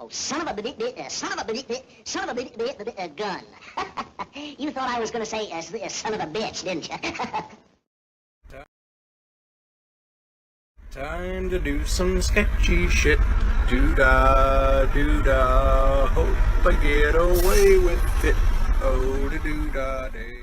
Oh, son of a gun. You thought I was going to say son of a bitch, didn't you? Time to do some sketchy shit. Doo-dah, doo-dah. Hope I get away with it. Oh, da doo-dah day.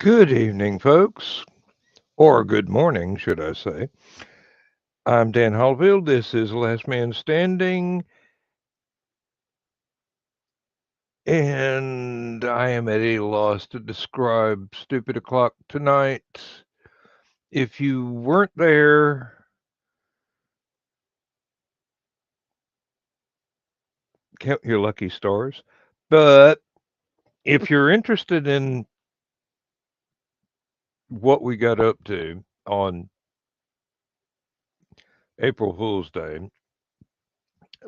Good evening, folks, or good morning, should I say. I'm Dan Hollifield. This is Last Man Standing, and I am at a loss to describe Stupid O'Clock tonight. If you weren't there, count your lucky stars. But if you're interested in what we got up to on April Fool's Day,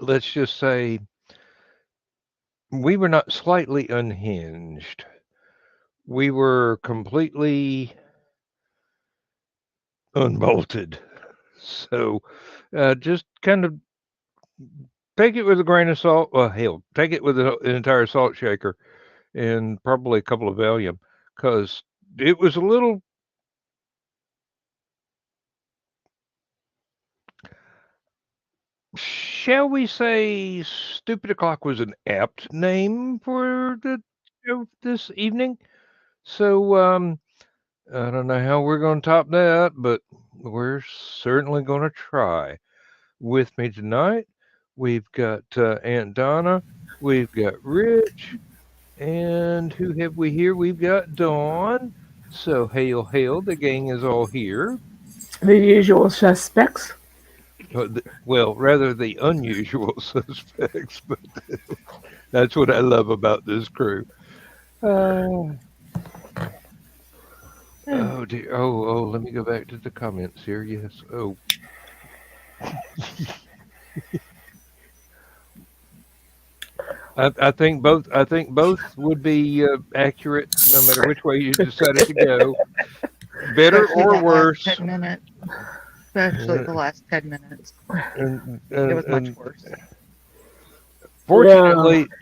let's just say we were not slightly unhinged. We were completely unbolted. So just kind of take it with a grain of salt. Well, hell, take it with an entire salt shaker and probably a couple of Valium, because it was a little. Shall we say Stupid O'Clock was an apt name for the show this evening? So I don't know how we're going to top that, but we're certainly going to try. With me tonight, we've got Aunt Donna, we've got Rich, and who have we here? We've got Dawn. So hail, hail, the gang is all here. The usual suspects. Well, rather the unusual suspects, but that's what I love about this crew. Oh dear. Oh, let me go back to the comments here. Yes. Oh. I think both. I think both would be accurate, no matter which way you decided to go. Better or worse. 10 minutes. Especially the last 10 minutes. It was much worse.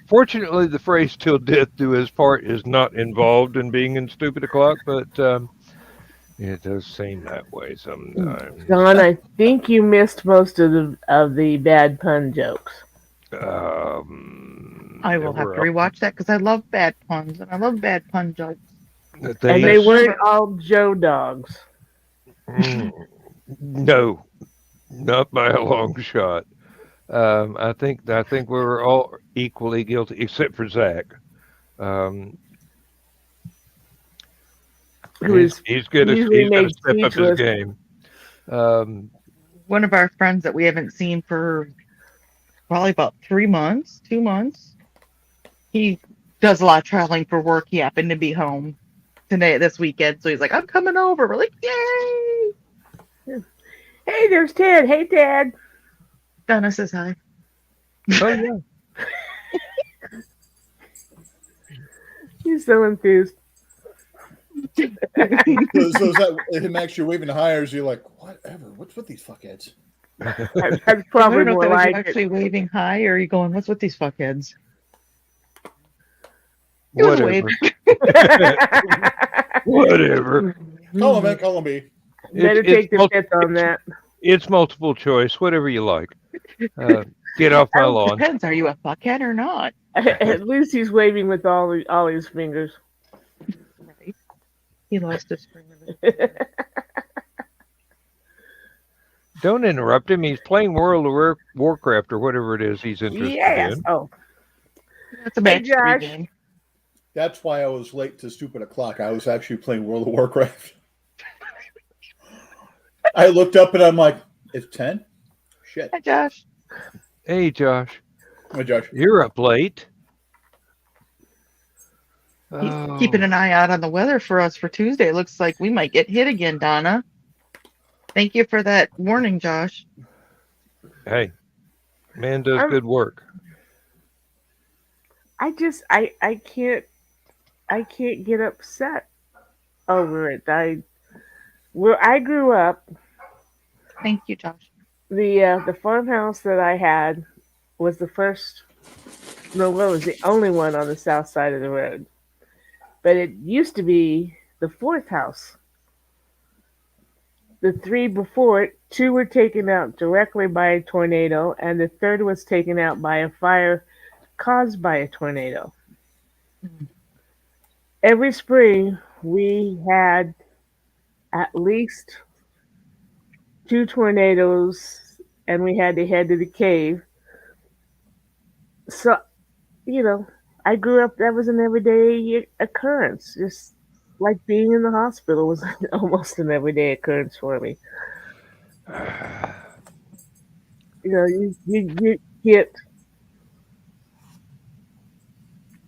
Fortunately, the phrase "till death do his part" is not involved in being in Stupid O'Clock, but it does seem that way sometimes. Don, I think you missed most of the bad pun jokes. I will have to rewatch that because I love bad puns and I love bad pun jokes. And they weren't all Joe dogs. No, not by a long shot. I think we were all equally guilty, except for Zach. He's got to step up his game. One of our friends that we haven't seen for probably about 3 months, 2 months. He does a lot of traveling for work. He happened to be home this weekend, so he's like, "I'm coming over." We're like, "Yay!" Hey, there's Ted. Hey, Ted. Donna says hi. Oh yeah. He's so enthused. So is that him actually waving hi, or is he like, whatever? What's with these fuckheads? That's probably more like you actually waving hi, or are you going, "What's with these fuckheads?" Whatever. Whatever. Call him A, call him B. Better take the fifth on that. It's multiple choice, whatever you like. Get off my lawn. Depends. Are you a fuckhead or not? At least he's waving with all his fingers. Right. He lost his finger. Don't interrupt him. He's playing World of Warcraft or whatever it is he's interested in. Oh. That's a match 3 game. That's why I was late to stupid o'clock. I was actually playing World of Warcraft. I looked up and I'm like, it's 10? Shit. Hi, Josh. Hey, Josh. Hi, Josh. You're up late. He's keeping an eye out on the weather for us for Tuesday. It looks like we might get hit again, Donna. Thank you for that warning, Josh. Hey, man does good work. I can't get upset over it. Where I grew up. Thank you, Josh. The farmhouse that I had was the first. No, what was the only one on the south side of the road. But it used to be the fourth house. The 3 before it, 2 were taken out directly by a tornado, and the third was taken out by a fire caused by a tornado. Mm-hmm. Every spring, we had at least 2 tornadoes, and we had to head to the cave. So, I grew up, that was an everyday occurrence. Just like being in the hospital was almost an everyday occurrence for me. You get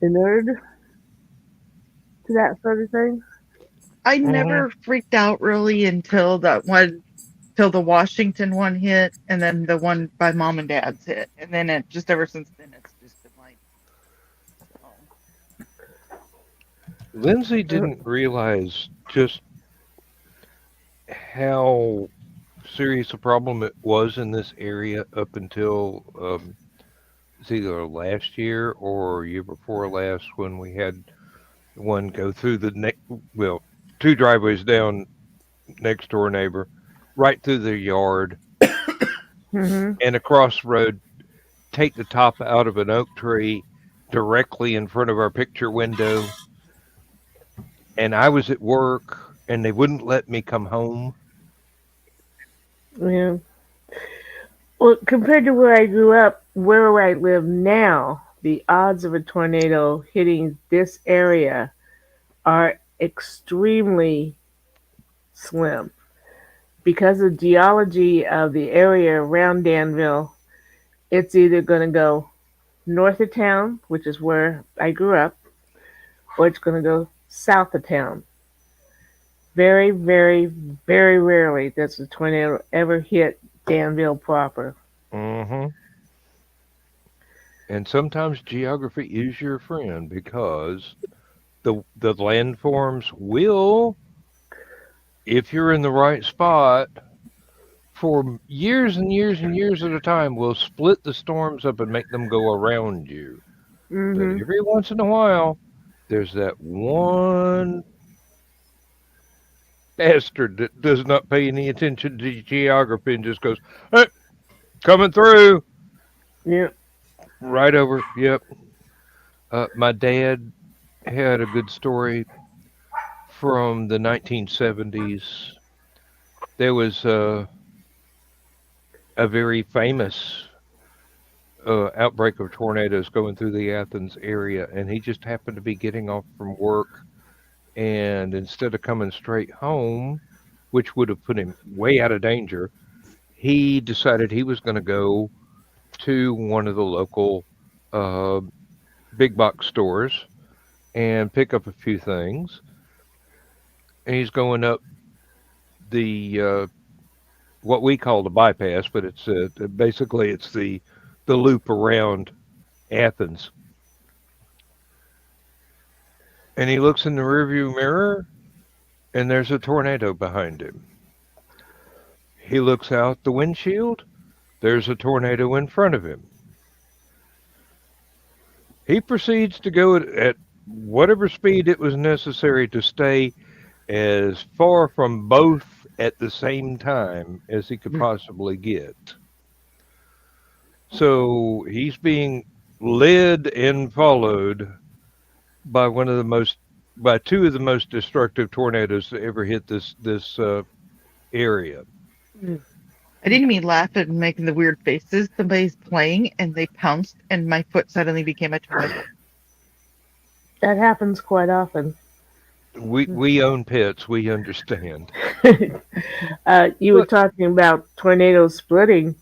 inured to that sort of thing. I never freaked out really until the Washington one hit, and then the one by Mom and Dad's hit, and then it just ever since then it's just been like. Lindsay didn't realize just how serious a problem it was in this area up until it's either last year or year before last when we had one go through the 2 driveways down next door neighbor, right through their yard, and across the road, take the top out of an oak tree directly in front of our picture window. And I was at work, and they wouldn't let me come home. Yeah. Well, compared to where I grew up, where I live now, the odds of a tornado hitting this area are extremely slim. Because of the geology of the area around Danville, it's either going to go north of town, which is where I grew up, or it's going to go south of town. Very, very, very rarely does a tornado ever hit Danville proper. And sometimes geography is your friend because the landforms will, if you're in the right spot, for years and years and years at a time, will split the storms up and make them go around you. But every once in a while, there's that one bastard that does not pay any attention to geography and just goes, "Hey, coming through." Yep. Right over. Yep. My dad had a good story from the 1970s. There was a very famous outbreak of tornadoes going through the Athens area, and he just happened to be getting off from work. And instead of coming straight home, which would have put him way out of danger, he decided he was going to go to one of the local uh, big box stores and pick up a few things. And he's going up the what we call the bypass, but it's basically it's the loop around Athens. And he looks in the rearview mirror, and there's a tornado behind him. He looks out the windshield. There's a tornado in front of him. He proceeds to go at whatever speed it was necessary to stay as far from both at the same time as he could possibly get. So he's being led and followed by by two of the most destructive tornadoes to ever hit this area. I didn't mean laugh and making the weird faces. Somebody's playing and they pounced and my foot suddenly became a tornado. That happens quite often. We own pets. We understand. You were talking about tornadoes splitting.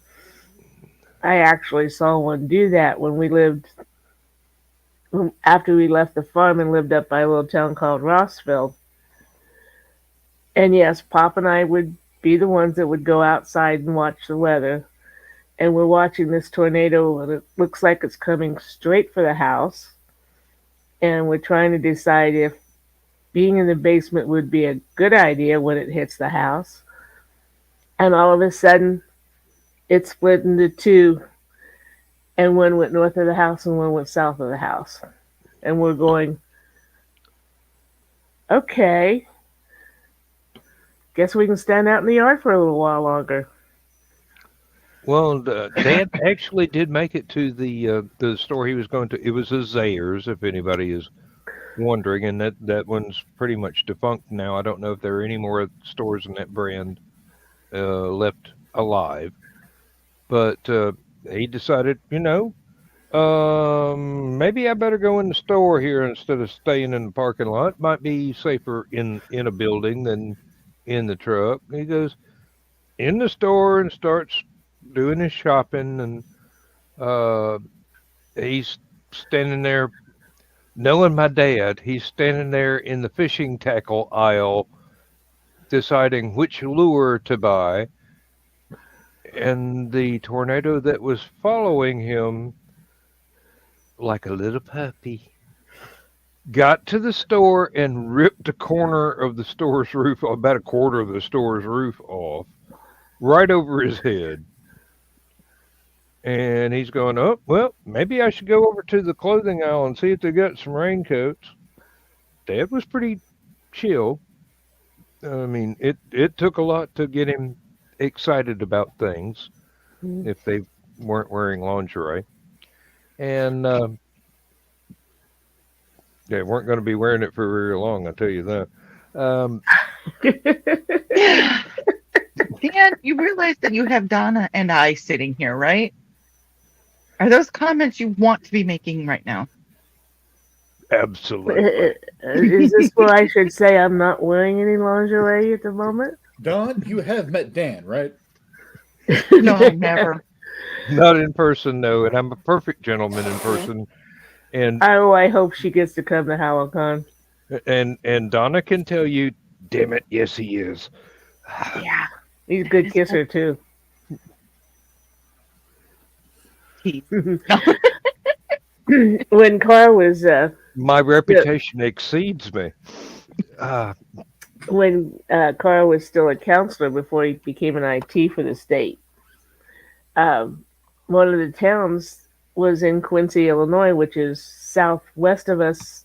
I actually saw one do that when after we left the farm and lived up by a little town called Rossville. And yes, Pop and I would be the ones that would go outside and watch the weather. And we're watching this tornado, and it looks like it's coming straight for the house. And we're trying to decide if being in the basement would be a good idea when it hits the house. And all of a sudden, it split into two, and one went north of the house and one went south of the house. And we're going, okay, guess we can stand out in the yard for a little while longer. Well, Dad actually did make it to the store he was going to. It was a Zayre's, if anybody is wondering, and that one's pretty much defunct now. I don't know if there are any more stores in that brand left alive. But he decided, maybe I better go in the store here instead of staying in the parking lot. Might be safer in a building than in the truck. He goes in the store and starts doing his shopping, and he's standing there. Knowing my dad, he's standing there in the fishing tackle aisle, deciding which lure to buy. And the tornado that was following him, like a little puppy, got to the store and ripped a corner of the store's roof, about a quarter of the store's roof off, right over his head. And he's going, oh, well, maybe I should go over to the clothing aisle and see if they got some raincoats. Dad was pretty chill. I mean, it took a lot to get him excited about things if they weren't wearing lingerie. And they weren't going to be wearing it for very long, I'll tell you that. Dan, you realize that you have Donna and I sitting here, right? Are those comments you want to be making right now? Absolutely. Is this where I should say I'm not wearing any lingerie at the moment? Don, you have met Dan, right? No, never. Not in person, no. And I'm a perfect gentleman in person. And Oh, I hope she gets to come to Hallowcon. and Donna can tell you, damn it, yes, he is. Yeah, he's a good kisser too. When Carl was My reputation exceeds me. when Carl was still a counselor before he became an IT for the state, one of the towns was in Quincy, Illinois, which is southwest of us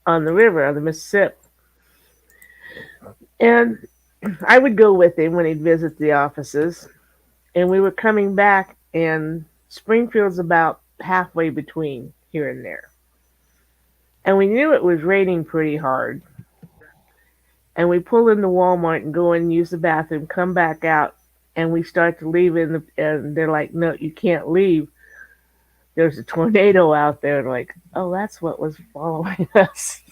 on the river, on the Mississippi. And I would go with him when he'd visit the offices. And we were coming back, and Springfield's about halfway between here and there. And we knew it was raining pretty hard. And we pull into Walmart and go in and use the bathroom, come back out, and we start to leave, and they're like, "No, you can't leave. There's a tornado out there." And like, oh, that's what was following us.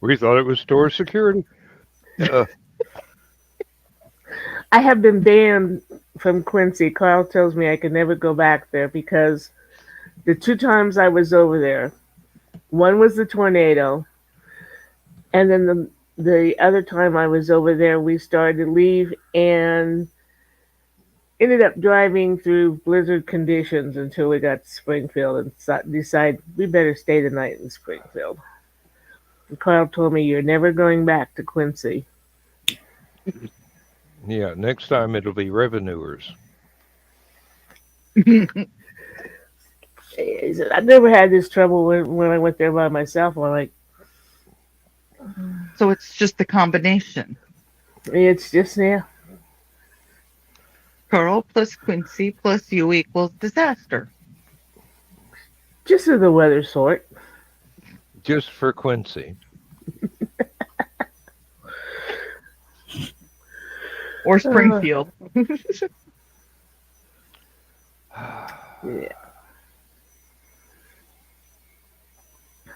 We thought it was store security. Uh, I have been banned from Quincy. Carl tells me I can never go back there because the two times I was over there, one was the tornado, and then the other time I was over there, we started to leave and ended up driving through blizzard conditions until we got to Springfield and decided we better stay the night in Springfield. And Carl told me, "You're never going back to Quincy." yeah, next time it'll be revenuers. He said, "I've never had this trouble when I went there by myself." I'm like, So it's just the combination. it's just, yeah. Carl plus Quincy plus you equals disaster. Just of the weather sort. Just for Quincy. Or Springfield. Yeah.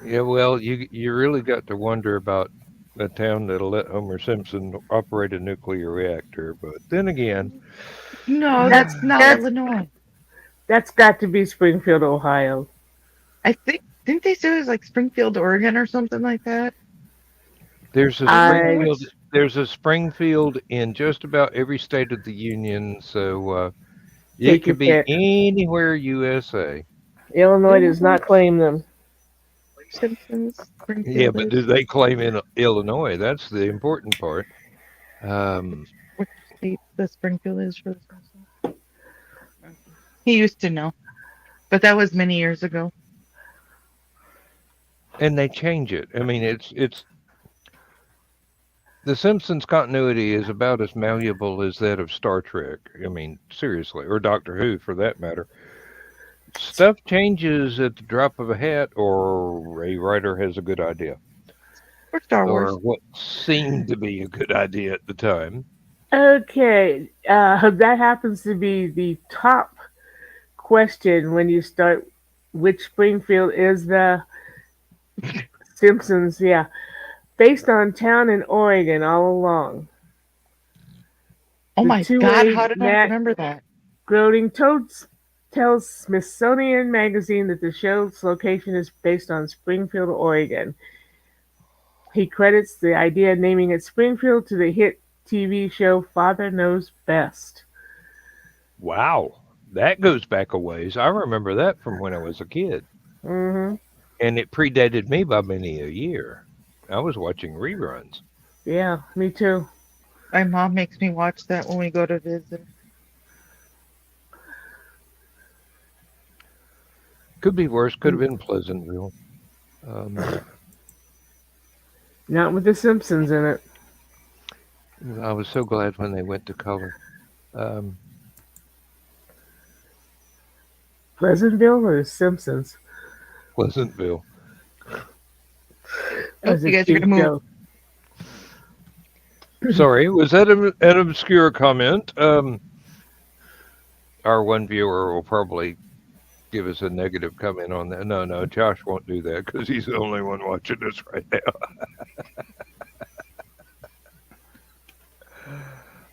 Yeah, well, you really got to wonder about a town that'll let Homer Simpson operate a nuclear reactor. But then again, No, that's not Illinois. That's got to be Springfield, Ohio. I think, didn't they say it was like Springfield, Oregon or something like that? there's a I- Springfield. There's a Springfield in just about every state of the union, so it Take could be your pick. anywhere USA. Illinois does not claim them. Simpsons, Springfield. Yeah, but do they claim in Illinois? That's the important part. What state the Springfield is for the Simpsons? He used to know, but that was many years ago. And they change it. I mean, it's the Simpsons continuity is about as malleable as that of Star Trek. I mean, seriously, or Doctor Who for that matter. Stuff changes at the drop of a hat, or a writer has a good idea, Or Star Wars. or what seemed to be a good idea at the time. Okay, that happens to be the top question when you start. Which Springfield is the Simpsons? Yeah, based on town in Oregon all along. Oh The my two-way God, how did I Mac- remember that? Groaning Toads tells Smithsonian Magazine that the show's location is based on Springfield, Oregon. He credits the idea of naming it Springfield to the hit TV show Father Knows Best. Wow, that goes back a ways. I remember that from when I was a kid, Mm-hmm. and it predated me by many a year. I was watching reruns. Yeah, me too. My mom makes me watch that when we go to visit. Could be worse. Could have been Pleasantville. Not with the Simpsons in it. I was so glad when they went to color. Pleasantville or the Simpsons? Pleasantville. That was you a guys are cheap gonna move. joke. Sorry, was that an obscure comment? Our one viewer will probably give us a negative comment on that. No, Josh won't do that because he's the only one watching this right now.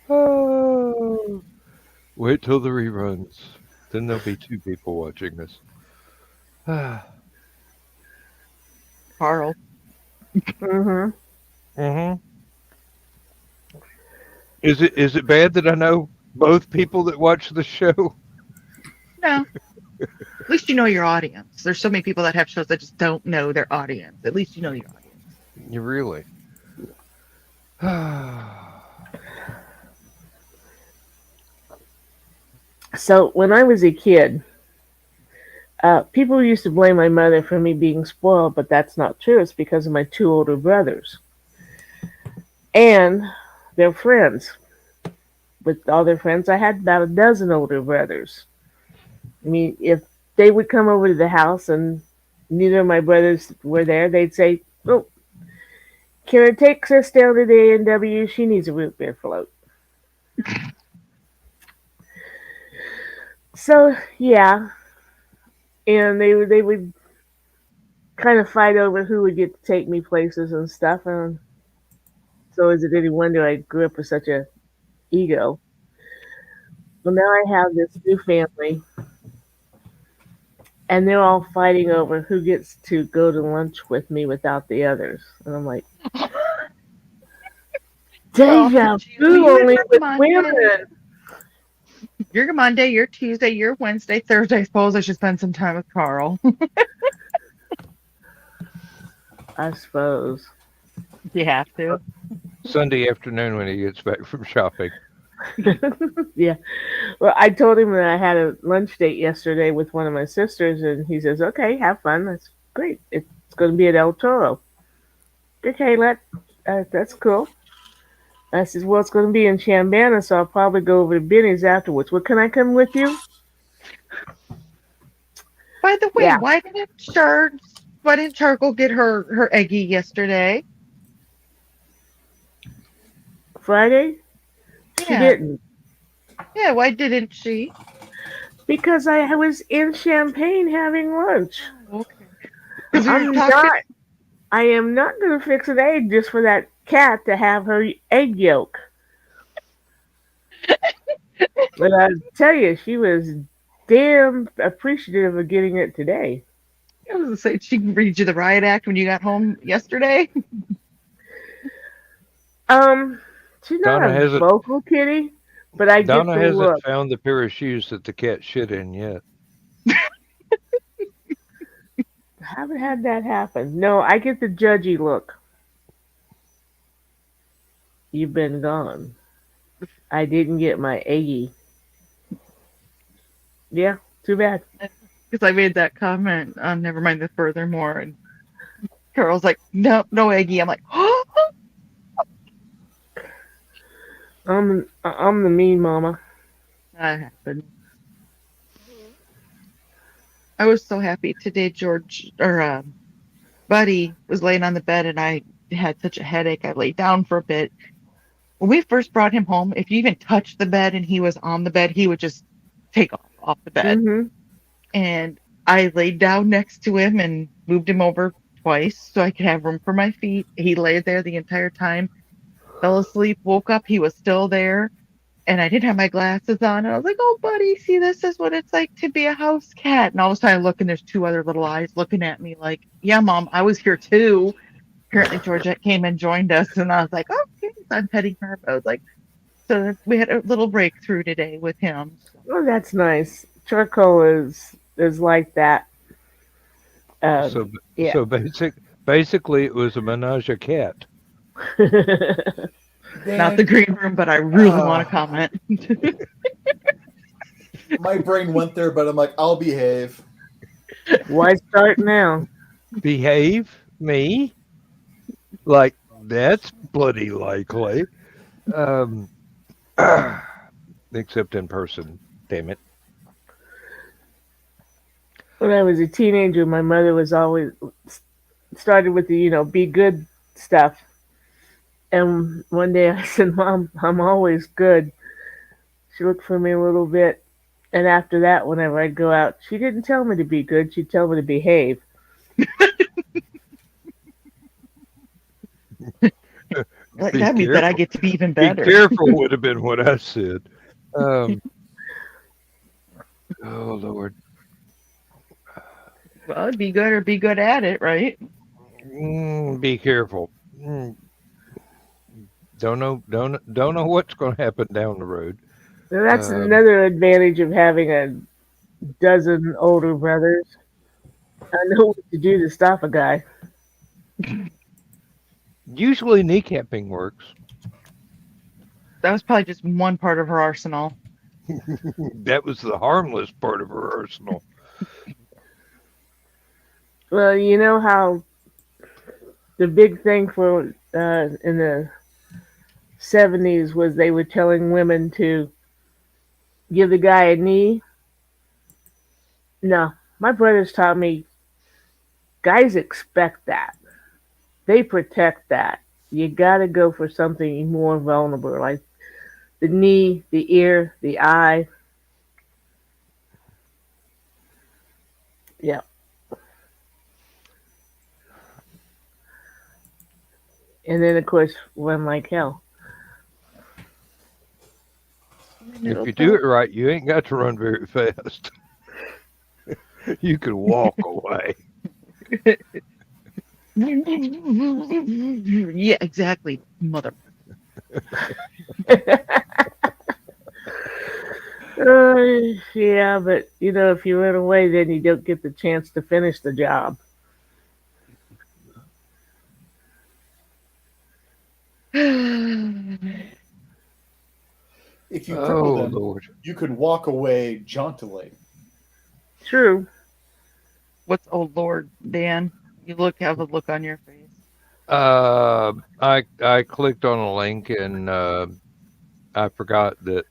Oh, wait till the reruns. Then there'll be two people watching this. Carl. Mm-hmm. Is it bad that I know both people that watch the show? No. At least you know your audience. There's so many people that have shows that just don't know their audience. At least you know your audience. You really? So when I was a kid, people used to blame my mother for me being spoiled, but that's not true. It's because of my two older brothers and their friends. With all their friends, I had about a dozen older brothers. I mean, if they would come over to the house and neither of my brothers were there, they'd say, "Oh, Kara takes us down to the A&W. She needs a root beer float." So yeah, and they would kind of fight over who would get to take me places and stuff. And so is it any wonder I grew up with such a ego? Well, now I have this new family, and they're all fighting over who gets to go to lunch with me without the others. And I'm like, Oh, deja geez, well, vu you had only your with Monday. women. Your Monday, your Tuesday, your Wednesday, Thursday. I suppose I should spend some time with Carl. I suppose. You have to. Sunday afternoon when he gets back from shopping. Yeah. Well, I told him that I had a lunch date yesterday with one of my sisters, and he says, "Okay, have fun. That's great. It's going to be at El Toro." Okay, that's cool. I says, "Well, it's going to be in Chambana, so I'll probably go over to Benny's afterwards. Well, can I come with you?" By the way, Yeah. why didn't Charcoal get her eggie yesterday? Friday? She Yeah. didn't. Yeah, why didn't she? Because I was in Champagne having lunch. Okay. Because we were I'm talking. not. I am not going to fix an egg just for that cat to have her egg yolk. But I tell you, she was damn appreciative of getting it today. I was gonna say she can read you the riot act when you got home yesterday. Um, she's not Donna a hasn't vocal kitty, but I get Donna the hasn't look. found the pair of shoes that the cat shit in yet. I haven't had that happen. No, I get the judgy look. You've been gone. I didn't get my eggie. Yeah, too bad. Because I made that comment. Never mind the furthermore. And Carol's like, no, no eggie. I'm like, oh. I'm the mean mama. That happened. I was so happy today. Buddy was laying on the bed, and I had such a headache. I laid down for a bit. When we first brought him home, if you even touched the bed and he was on the bed, he would just take off the bed. Mm-hmm. And I laid down next to him and moved him over twice so I could have room for my feet. He lay there the entire time, fell asleep, woke up, he was still there, and I didn't have my glasses on. And I was like, "Oh, buddy, see, this is what it's like to be a house cat." And all of a sudden I look, and there's two other little eyes looking at me like, "Yeah, Mom, I was here too." Apparently Georgette came and joined us, and I was like, "Okay." So I'm petting her. I was like, so we had a little breakthrough today with him. So. Oh, that's nice. Charcoal is like that. So Yeah. so basically it was a menage a cat. Not the green room, but I really want to comment. My brain went there, but I'm like, I'll behave. Why start now? Behave me? Like that's bloody likely. Um except in person, damn it. When I was a teenager, my mother was always started with the be good stuff. And one day I said, "Mom, I'm always good." She looked for me a little bit, and after that, whenever I'd go out, she didn't tell me to be good. She'd tell me to behave. That means that I get to be even better. Be careful would have been what I said. Oh Lord. Well, be good or be good at it, right? Be careful. Don't know what's going to happen down the road. Now, that's another advantage of having a dozen older brothers. I know what to do to stop a guy. Usually kneecapping works. That was probably just one part of her arsenal. That was the harmless part of her arsenal. Well, you know how the big thing for in the 70s was they were telling women to give the guy a knee. No, my brothers taught me guys expect that. They protect that. You got to go for something more vulnerable, like the knee, the ear, the eye. Yeah. And then, of course, run like hell. If you do it right, you ain't got to run very fast. You can walk away. Yeah, exactly, mother. Yeah, but if you run away, then you don't get the chance to finish the job. If you cripple Oh, them, Lord. you could walk away jauntily. True. What's oh Lord, Dan? You have a look on your face. I clicked on a link and I forgot that.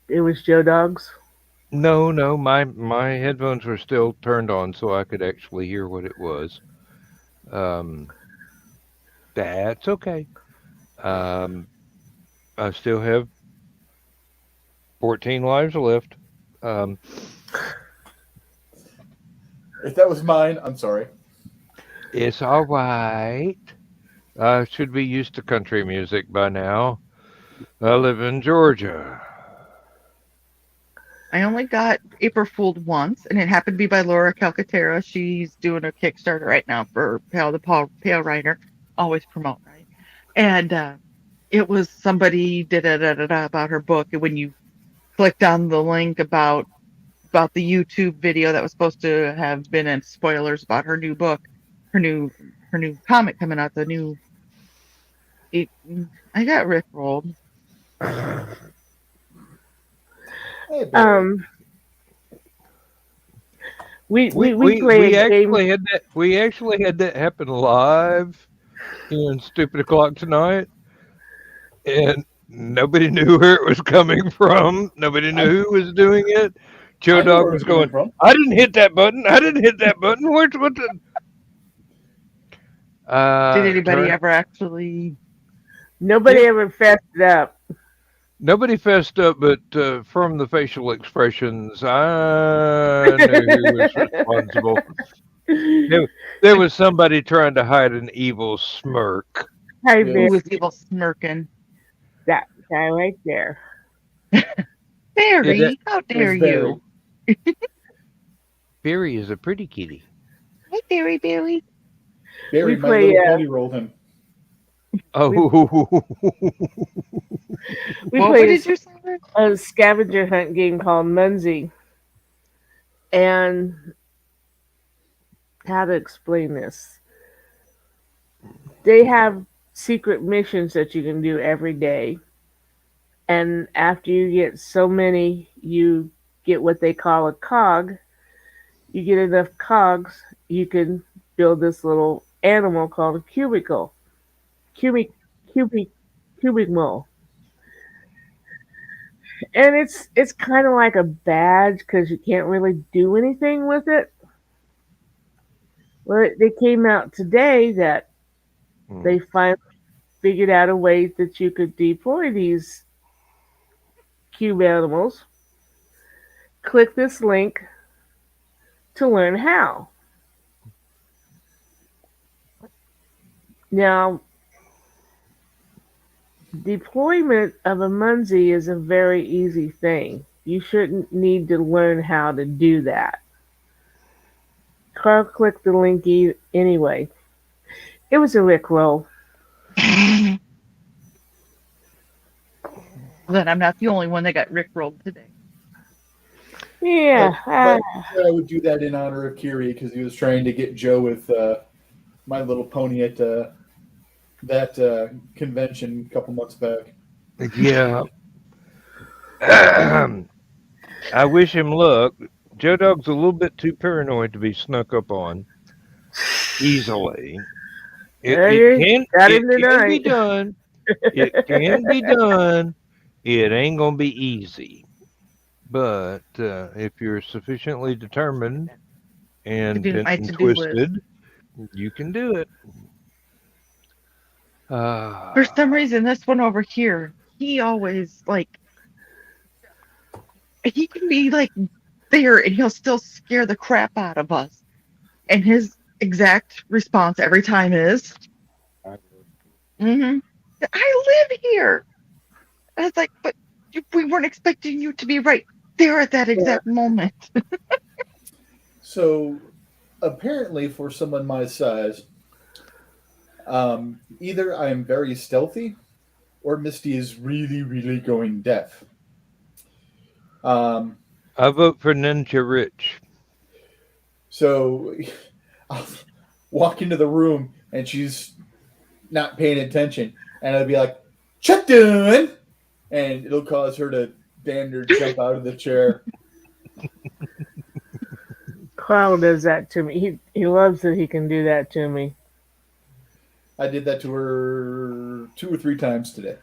It was Joe Dogs. No, my headphones were still turned on, so I could actually hear what it was. That's okay. I still have 14 lives left. If that was mine, I'm sorry. It's all right. I should be used to country music by now. I live in Georgia. I only got April Fooled once, and it happened to be by Laura Calcaterra. She's doing a Kickstarter right now for Pale Rider. Always promote, right? And it was somebody about her book, and when you clicked on the link about the YouTube video that was supposed to have been in spoilers about her new book, her new comic coming out, I got rickrolled. Hey, Barry. We play a game. We actually had that happen live in Stupid O'Clock tonight, and nobody knew where it was coming from. Nobody knew who was doing it. Joe I know Dog where was it's coming going, from. I didn't hit that button. I didn't hit that button. What the? Did anybody ever actually? Nobody ever fessed up. Nobody fessed up, but from the facial expressions, I knew who was responsible. There was somebody trying to hide an evil smirk. Hi, Yes. Barry. Who was evil smirking? That guy right there. Barry, how dare Barry. you? Barry is a pretty kitty. Hi, Barry. Barry, We my play, little pony rolled him. Oh, We What played did you say? a scavenger hunt game called Munzie. And how to explain this? They have secret missions that you can do every day. And after you get so many, you get what they call a cog. You get enough cogs, you can build this little animal called a cubicle. Cubic mole. And it's kind of like a badge because you can't really do anything with it. Well, they came out today that they finally figured out a way that you could deploy these cube animals. Click this link to learn how. Now, deployment of a Munzie is a very easy thing. You shouldn't need to learn how to do that. Carl clicked the link anyway. It was a Rickroll. Then I'm not the only one that got rickrolled today. Yeah. But I would do that in honor of Kiri because he was trying to get Joe with My Little Pony at that convention a couple months back. yeah. I wish him luck. Joe Dog's a little bit too paranoid to be snuck up on easily. It can be done. It can be done. It ain't gonna be easy. But if you're sufficiently determined and do bent my and to-do list. twisted, you can do it. For some reason, this one over here, he always he can be there and he'll still scare the crap out of us. And his exact response every time is, I live here. And it's like, but we weren't expecting you to be right there at that exact moment. So, apparently, for someone my size, either I am very stealthy, or Misty is really, really going deaf. I vote for Ninja Rich. So, I'll walk into the room and she's not paying attention, and I'll be like, "Chuck doing?" And it'll cause her to damn near jump out of the chair. Carl does that to me. He loves that he can do that to me. I did that to her 2 or 3 times today.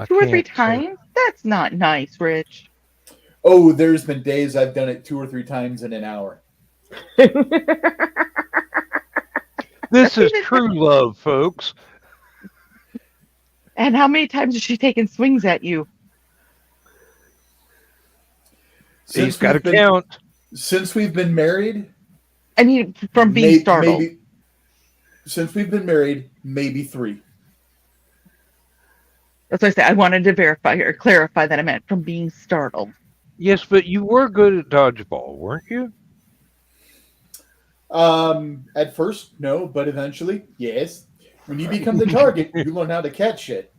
2 or 3 times? That's not nice, Rich. Oh, there's been days I've done it 2 or 3 times in an hour. This is true love, folks. And how many times has she taken swings at you? He's got to count. Since we've been married, I mean, from being startled. Since we've been married, maybe 3. That's why I said I wanted to verify or clarify that I meant from being startled. Yes, but you were good at dodgeball, weren't you? At first, no, but eventually, yes. When you become the target, you learn how to catch shit.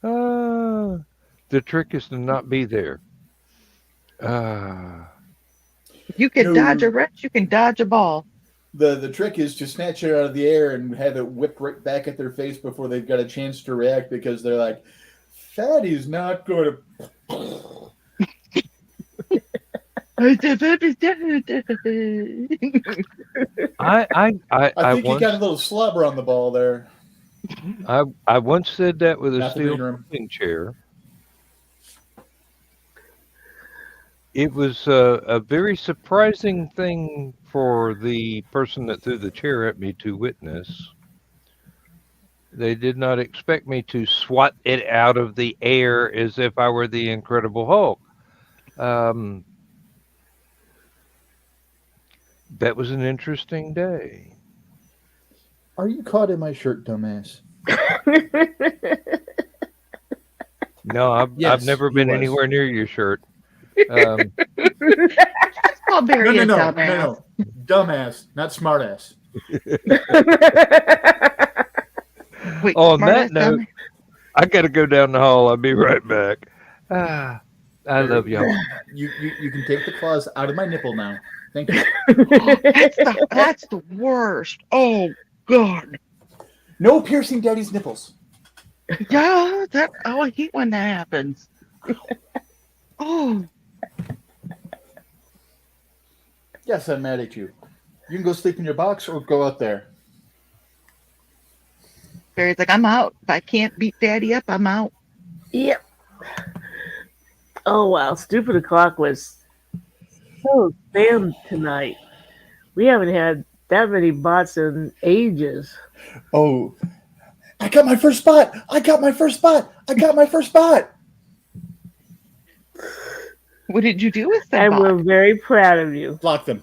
The trick is to not be there. If you can dodge a wrench, you can dodge a ball. The trick is to snatch it out of the air and have it whip right back at their face before they've got a chance to react, because they're like, Fatty's not going to... I think you got a little slobber on the ball there. I once said that with a Not the steel green room. folding chair. It was a very surprising thing for the person that threw the chair at me to witness. They did not expect me to swat it out of the air as if I were the Incredible Hulk. That was an interesting day. Are you caught in my shirt, dumbass? No, I've never been anywhere near your shirt. No. Dumbass, not smartass. Wait, On that smartass note, dumbass? I got to go down the hall. I'll be right back. I love y'all. You can take the claws out of my nipple now. Thank you. That's the worst. Oh, God. No piercing daddy's nipples. Yeah, I hate when that happens. Oh. Yes, I'm mad at you. You can go sleep in your box or go out there. Barry's like, I'm out. If I can't beat Daddy up, I'm out. Yep. Oh, wow. Stupid O'Clock was so spammed tonight. We haven't had that many bots in ages. Oh, I got my first spot. I got my first spot. What did you do with that And bot? we're very proud of you. Block them.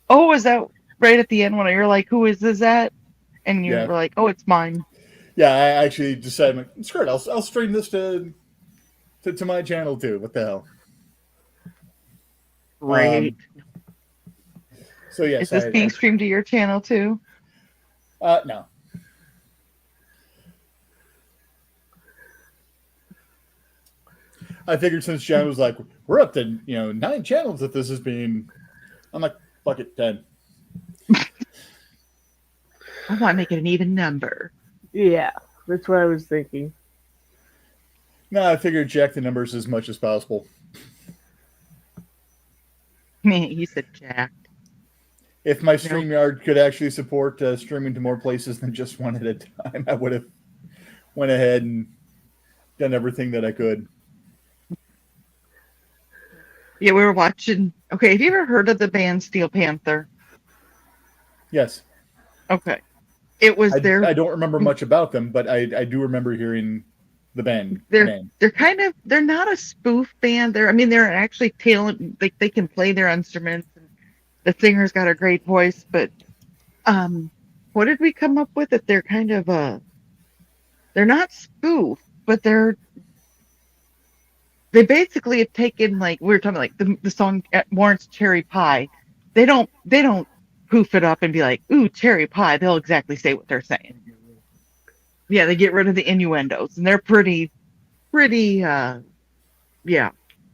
Oh, is that right at the end when you're like, who is this at? And you were like, oh, it's mine. Yeah, I actually decided, screw it, I'll stream this to my channel too. What the hell? Right. So yes, is this being streamed to your channel too? No. I figured since John was like, we're up to 9 channels that this is being, I'm like, fuck it, 10. I want to make it an even number. Yeah, that's what I was thinking. No, I figured jack the numbers as much as possible. You said jacked. If my StreamYard could actually support streaming to more places than just one at a time, I would have went ahead and done everything that I could. Yeah, we were watching. Okay, have you ever heard of the band Steel Panther? Yes. Okay. It was I don't remember much about them, but I do remember hearing the band name. They're not a spoof band. They're actually talent. They can play their instruments. And the singer's got a great voice, but what did we come up with? That they're kind of they're not spoof, but they basically have taken, like we were talking about, like the song Warrant's Cherry Pie. They don't poof it up and be like, ooh, cherry pie. They'll exactly say what they're saying. Yeah, they get rid of the innuendos, and they're pretty yeah.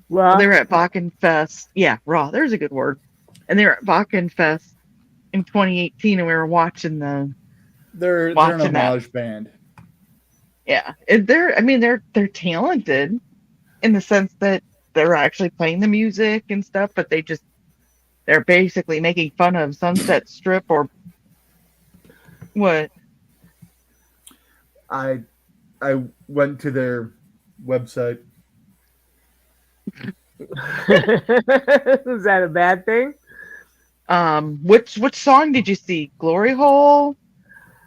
Well, They were at Bakken Fest. Yeah, raw. There's a good word. And they were at Bakken Fest in 2018, and we were watching They're an watching that. homage band. Yeah, and they're talented in the sense that they're actually playing the music and stuff, but they're basically making fun of Sunset Strip or what? I went to their website. is that a bad thing? Which song did you see? Glory Hole?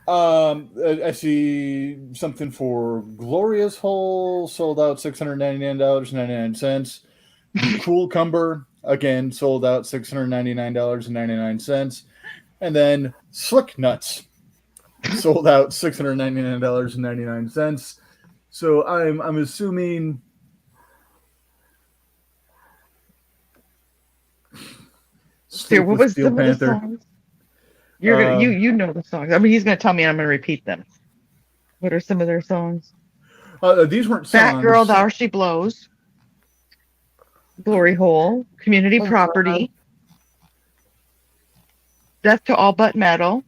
I see something for Glorious Hole, sold out $699.99. Cool Cumber, again, sold out $699.99. And then Slick Nuts, sold out $699.99. So I'm assuming Here, what was Steel some of the Panther. songs? You're gonna you know the songs. He's gonna tell me, and I'm gonna repeat them. What are some of their songs? These weren't Fat songs. Girl, Thou She Blows. Glory Hole. Community Property. Death to All But Metal.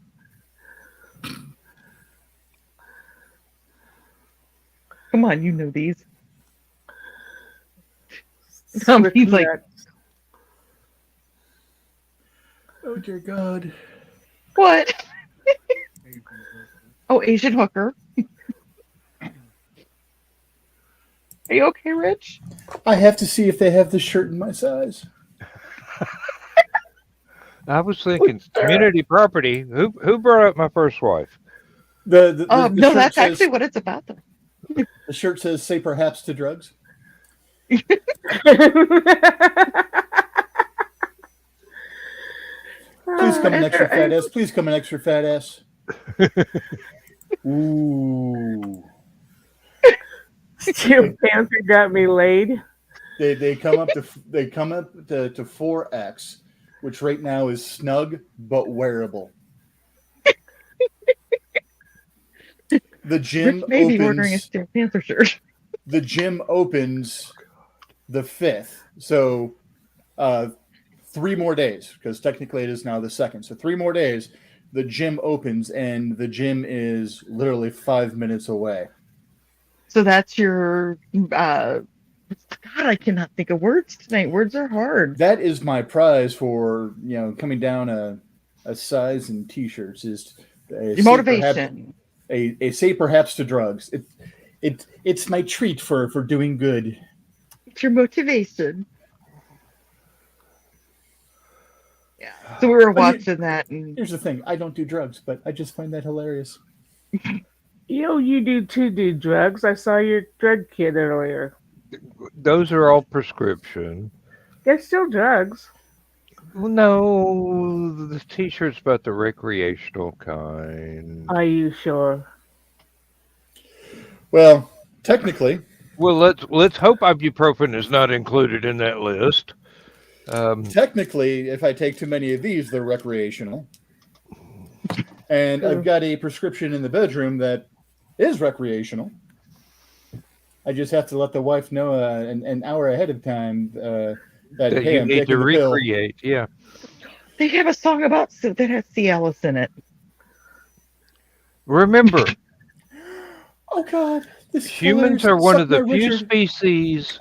Come on, you know these. He's like, Oh dear God. what? Oh, Asian Hooker. Are you okay, Rich? I have to see if they have the shirt in my size. I was thinking community property. Who brought up my first wife? The No, shirt that's says, actually what it's about, though. the shirt says "Say perhaps to drugs." Please come an extra fat ass. Please come an extra fat ass. Ooh. Steel Panther got me laid. They come up to 4X, which right now is snug but wearable. The gym Rich may be ordering a opens. Steel Panther shirt. The gym opens the 5th, so 3 more days, because technically it is now the 2nd. So 3 more days, the gym opens, and the gym is literally 5 minutes away. So that's your God, I cannot think of words tonight. Words are hard. That is my prize for coming down a size in t-shirts is Your motivation. A say perhaps to drugs. It's my treat for doing good. It's your motivation. Yeah. So we were watching that, and Here's the thing: I don't do drugs, but I just find that hilarious. You do drugs. I saw your drug kit earlier. Those are all prescription. They're still drugs. Well, no, the T-shirt's about the recreational kind. Are you sure? Well, technically, Well, let's hope ibuprofen is not included in that list. if I take too many of these, they're recreational. And I've got a prescription in the bedroom that is recreational. I just have to let the wife know an hour ahead of time that hey, you I'm need taking to the pill. recreate. Yeah. they have a song about that has Cialis in it. Remember, Oh God, this is humans hilarious. are one Suck of the my few Richard. species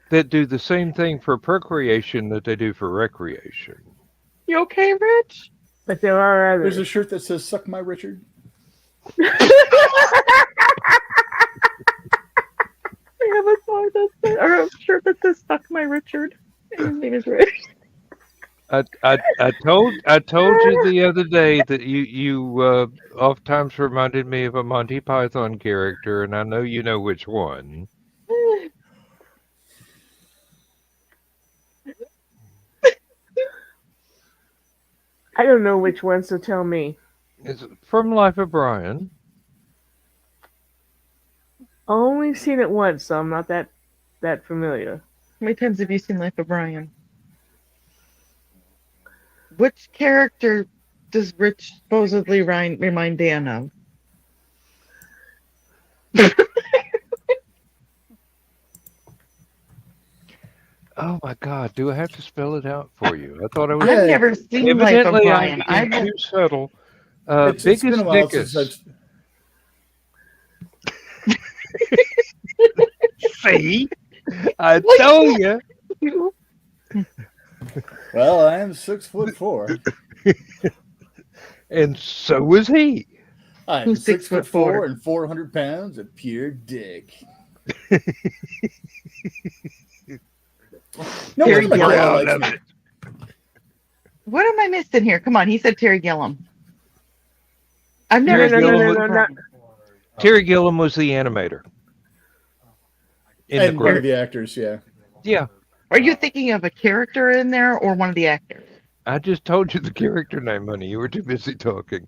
that do the same thing for procreation that they do for recreation. You okay, Rich? But there are There's others. a shirt that says "Suck my Richard." scar that says, or a shirt that says "Suck my Richard." And his name is Rich. I told you the other day that you oftentimes reminded me of a Monty Python character, and I know you know which one. I don't know which one, so tell me. It's from Life of Brian. Only seen it once, so I'm not that familiar. How many times have you seen Life of Brian? Which character does Rich supposedly remind Dan of? Oh my God! Do I have to spell it out for you? I thought I was. I've never seen Life of Evidently, Brian. I'm being too subtle. It's been Biggest a while Dickus. since See, I told you. Well, I am 6'4". And so was he. I'm Who's 6'4" and 400 pounds of pure dick. No Terry wonder my dad Gilliam. likes me. What am I missing here? Come on, he said Terry Gilliam. I've never Terry seen Gilliam Life of Brian. Terry Gilliam was the animator. In the And one of group. the actors, yeah. Yeah, Are you thinking of a character in there or one of the actors? I just told you the character name, honey. You were too busy talking.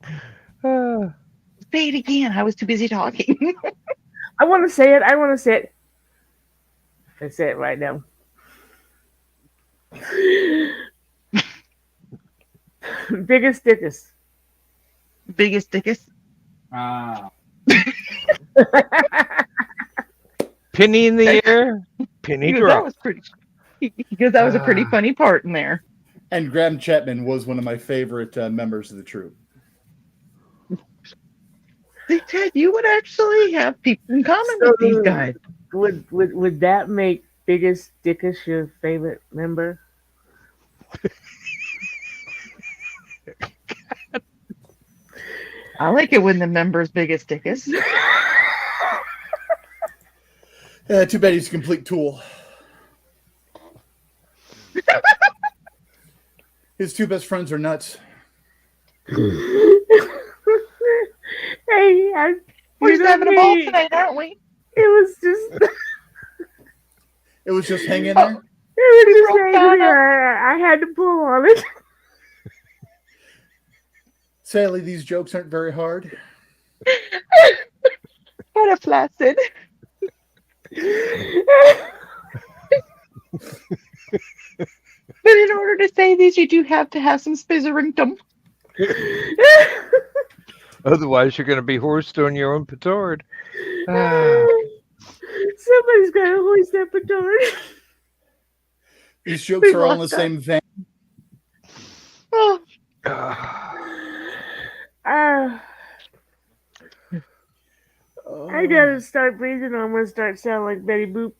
Say it again. I was too busy talking. I want to say it. I say it right now. Biggest Dickus. Biggest Dickus. Penny in the air, penny That drop. was pretty. Because that was a pretty funny part in there. And Graham Chapman was one of my favorite members of the troupe. See, Ted, you would actually have people in common with these guys. Would that make Biggest Dickus your favorite member? I like it when the member's biggest Dickus. Too bad he's a complete tool. His two best friends are nuts. Hey, We're just having a ball tonight, aren't we? It was just. It was just hanging there. It was just broke hanging down. there. I had to pull on it. Sadly, these jokes aren't very hard. Kind of flaccid. But in order to say these, you do have to have some spizzerinctum. Otherwise, you're going to be horsed on your own petard. Somebody's got to hoist that petard. These jokes are all in the same vein. Oh, I gotta start breathing. I'm gonna start sounding like Betty Boop.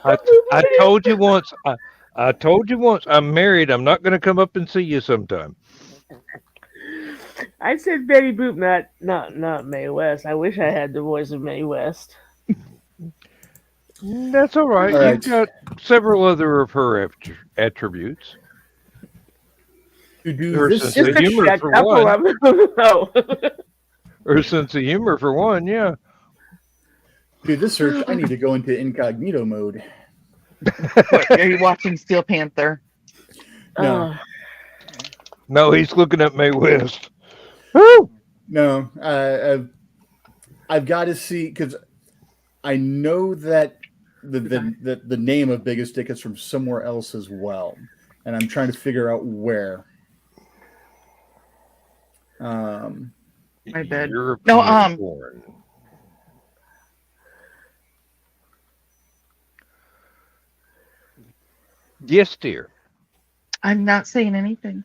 I told you once. I told you once. I'm married. I'm not going to come up and see you sometime. I said Betty Boop, not Mae West. I wish I had the voice of Mae West. That's all right. All right. You've got several other of her attributes. To do Her this, sense Just of a humor for couple one. of them. No. Her sense of humor for one. Yeah. do this search, I need to go into incognito mode. what, are you watching Steel Panther? No. No, he's looking at Mae West. Woo! No, I've got to see, because I know that the name of Biggest Dick is from somewhere else as well, and I'm trying to figure out where. My bad. European No, born. Yes, dear. I'm not saying anything.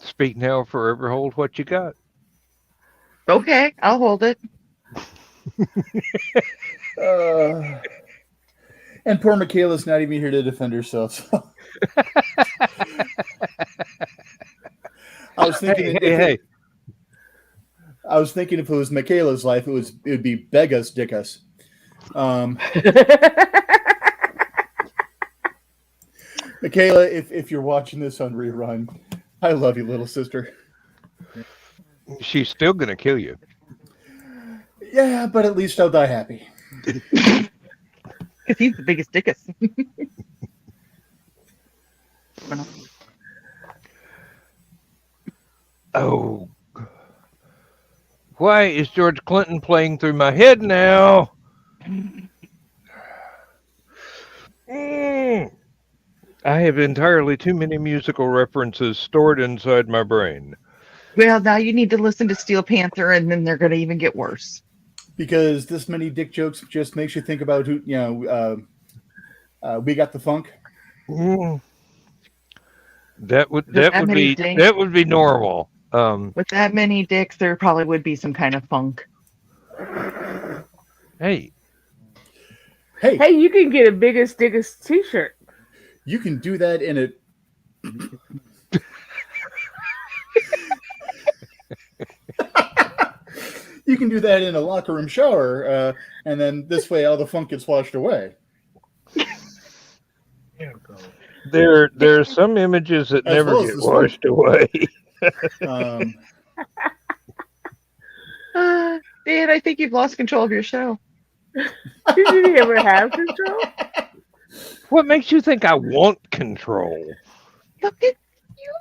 Speak now, forever hold what you got. Okay, I'll hold it. And poor Michaela's not even here to defend herself. So. I was thinking, Hey. I was thinking if it was Michaela's life, it would be Begas Dickus. Michaela, if you're watching this on rerun, I love you, little sister. She's still gonna kill you. Yeah, but at least I'll die happy. Because he's the biggest dickus. Oh, why is George Clinton playing through my head now? I have entirely too many musical references stored inside my brain. Well, now you need to listen to Steel Panther, and then they're going to even get worse. Because this many dick jokes just makes you think about who, We Got the Funk. That would be normal. With that many dicks, there probably would be some kind of funk. Hey, you can get a biggest diggest t-shirt. You can do that in a. You can do that in a locker room shower, and then this way all the funk gets washed away. there are some images that never get washed away. Dan, I think you've lost control of your show. Did you ever have control? What makes you think I want control? Look at you.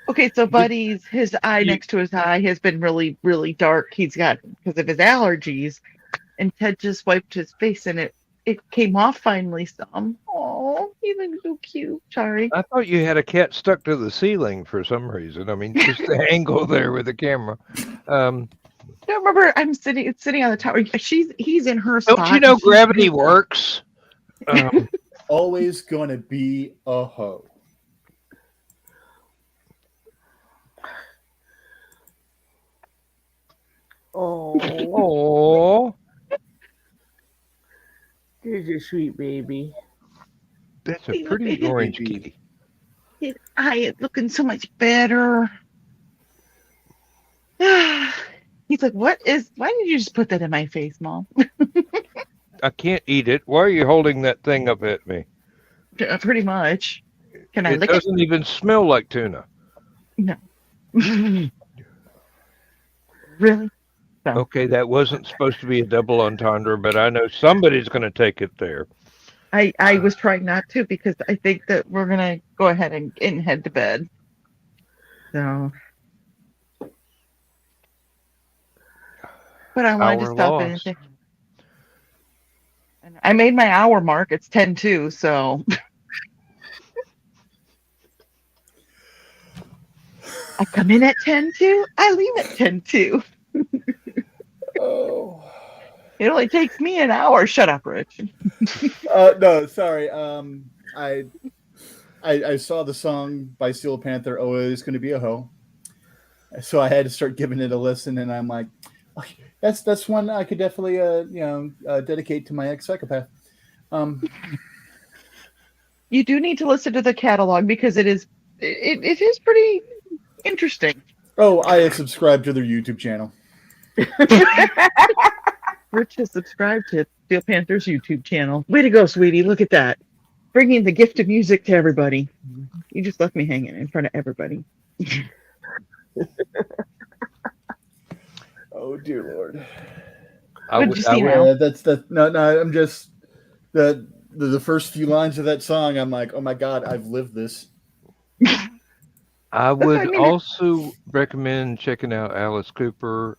Okay, so Buddy's, his eye next to his eye has been really, really dark. He's got, because of his allergies, and Ted just wiped his face and it came off finally some. Oh, he looks so cute. Sorry. I thought you had a cat stuck to the ceiling for some reason. I mean, just the angle there with the camera. I remember I'm sitting on the tower. He's in her spot. Don't you know gravity works? Always gonna be a hoe. Oh, You're just sweet baby. that's a pretty orange kitty. His eye is looking so much better. He's like, why did you just put that in my face, Mom? I can't eat it. Why are you holding that thing up at me? Pretty much. Can I It lick it? doesn't even smell like tuna. No. Really? No. Okay, that wasn't supposed to be a double entendre, but I know somebody's going to take it there. I was trying not to because I think that we're going to go ahead and head to bed. So. But I wanted to stop in and say. And I made my hour mark. It's 10:02, so. I come in at 10:02. I leave at 10:02. Oh. It only takes me an hour. Shut up, Rich. No, sorry. I saw the song by Steel Panther. Oh, it's going to be a hoe. So I had to start giving it a listen, and I'm like, okay, that's one I could definitely dedicate to my ex-psychopath. You do need to listen to the catalog because it is pretty interesting. Oh, I have subscribed to their YouTube channel. Rich has subscribed to Steel Panther's YouTube channel. Way to go, sweetie. Look at that. Bringing the gift of music to everybody. You just left me hanging in front of everybody. Oh, dear Lord. What did you see now? No, I'm just the first few lines of that song, I'm like, oh my God, I've lived this. I would also recommend checking out Alice Cooper.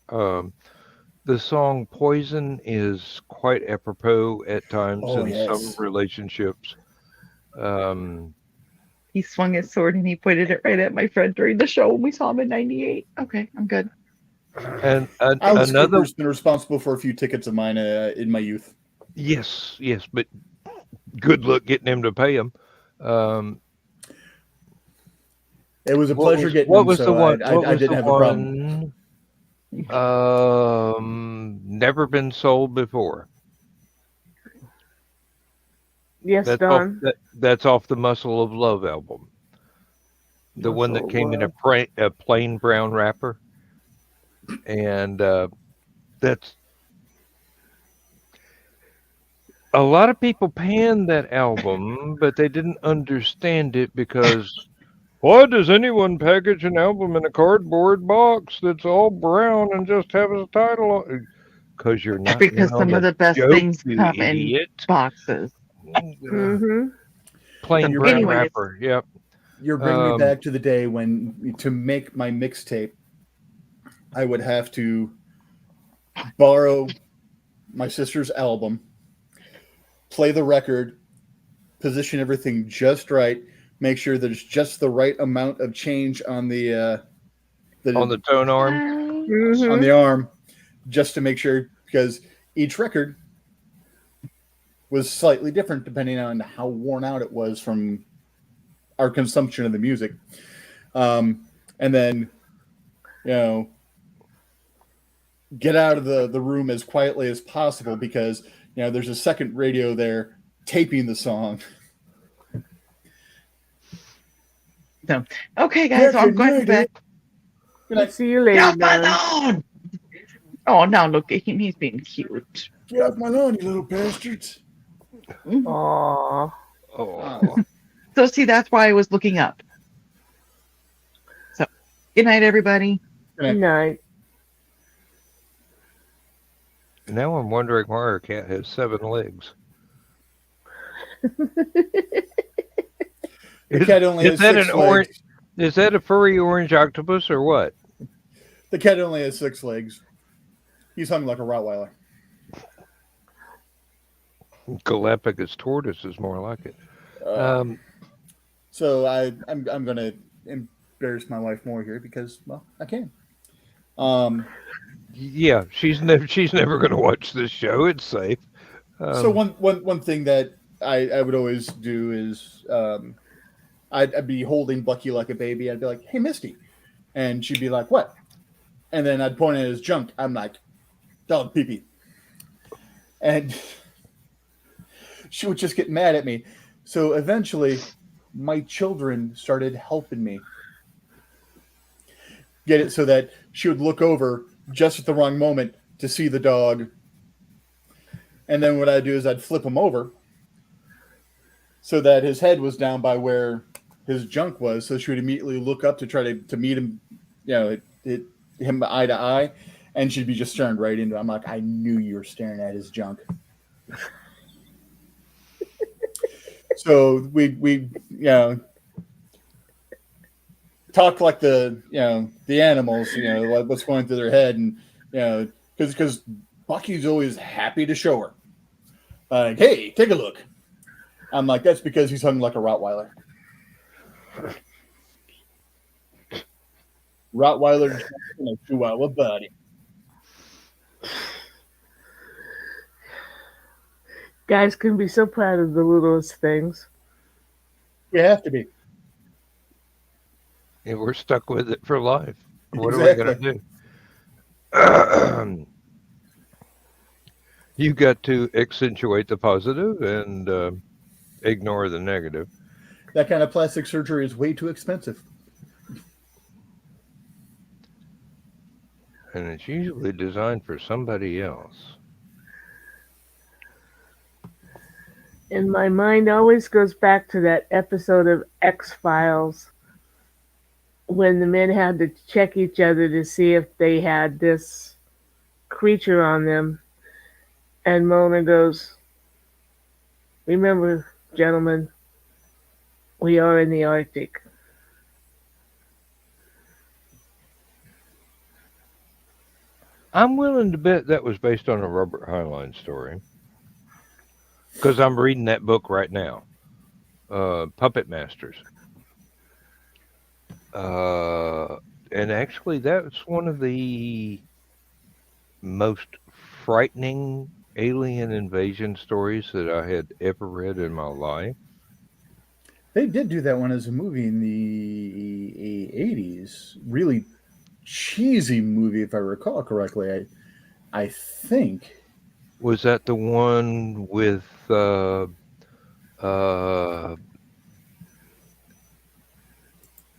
The song Poison is quite apropos at times some relationships. He swung his sword and he pointed it right at my friend during the show when we saw him in '98. Okay, I'm good. And Alice Cooper's been responsible for a few tickets of mine in my youth. Yes, but good luck getting him to pay them. It was a pleasure getting what him, was so the one? I didn't have a problem. Never been sold before. Yes, Don. That's off the Muscle of Love album. the one that Also, came in a plain brown wrapper, and that's a lot of people panned that album, but they didn't understand it because why does anyone package an album in a cardboard box that's all brown and just have a title? Because you're not in Because on some of the the best joke, things you come in idiot. boxes. Mm-hmm. Plain So brown anyways. wrapper. Yep. You're bringing me Um, back to the day when, to make my mixtape, I would have to borrow my sister's album, play the record, position everything just right, make sure there's just the right amount of change on the on the tone arm. on Mm-hmm. the arm, just to make sure, because each record was slightly different depending on how worn out it was from our consumption of the music. And then, get out of the room as quietly as possible because, there's a second radio there taping the song. So, okay, guys, so I'm going to bed. See you later. Get off my Don. lawn! Oh, now look at him. He's being cute. Get off my lawn, you little bastards. Aw. Oh. So, see, that's why I was looking up. So, good night, everybody. Good night. Now I'm wondering why our cat has 7 legs. The cat only has 6 legs. Is that a furry orange octopus or what? The cat only has 6 legs. He's hung like a Rottweiler. Galapagos tortoise is more like it. So I'm going to embarrass my wife more here because, well, I can. Yeah, she's never going to watch this show. It's safe. So one thing that I would always do is I'd be holding Bucky like a baby. I'd be like, "Hey, Misty," and she'd be like, "What?" And then I'd point at his junk. I'm like, "Dog pee pee," and she would just get mad at me. So eventually, my children started helping me get it so that she would look over just at the wrong moment to see the dog. And then what I'd do is I'd flip him over so that his head was down by where his junk was. So she would immediately look up to try to meet him, hit him eye to eye. And she'd be just staring right into him. I'm like, I knew you were staring at his junk. So we talk like the animals, like what's going through their head, and because Bucky's always happy to show her, like, hey, take a look. I'm like, that's because he's hung like a Rottweiler. Rottweiler and a Chihuahua buddy. Guys can be so proud of the littlest things. You have to be. And we're stuck with it for life. What Exactly. are we going to do? You got to accentuate the positive and ignore the negative. That kind of plastic surgery is way too expensive. And it's usually designed for somebody else. And my mind always goes back to that episode of X-Files when the men had to check each other to see if they had this creature on them. And Mona goes, remember, gentlemen, we are in the Arctic. I'm willing to bet that was based on a Robert Heinlein story. Because I'm reading that book right now. Puppet Masters. And actually, that's one of the most frightening alien invasion stories that I had ever read in my life. They did do that one as a movie in the 80s. Really cheesy movie, if I recall correctly. I think. Was that the one with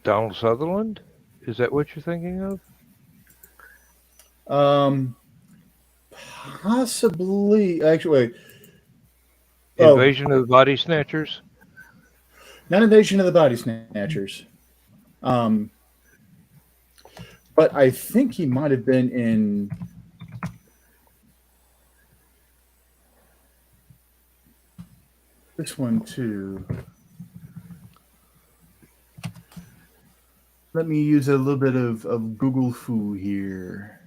Donald Sutherland? Is that what you're thinking of? Possibly. Actually, wait. Invasion of the Body Snatchers? Not Invasion of the Body Snatchers. But I think he might have been in. This one too. Let me use a little bit of Google Foo here.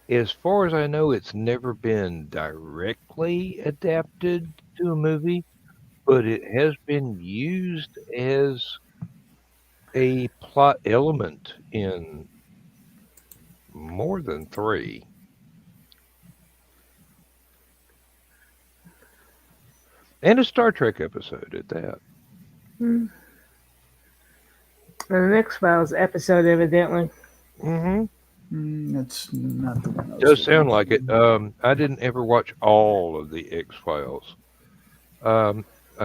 As far as I know, it's never been directly adapted to a movie, but it has been used as a plot element in more than 3. And a Star Trek episode at that. And the X-Files episode, evidently. That's not the one. Does sound like it. I didn't ever watch all of the X-Files. I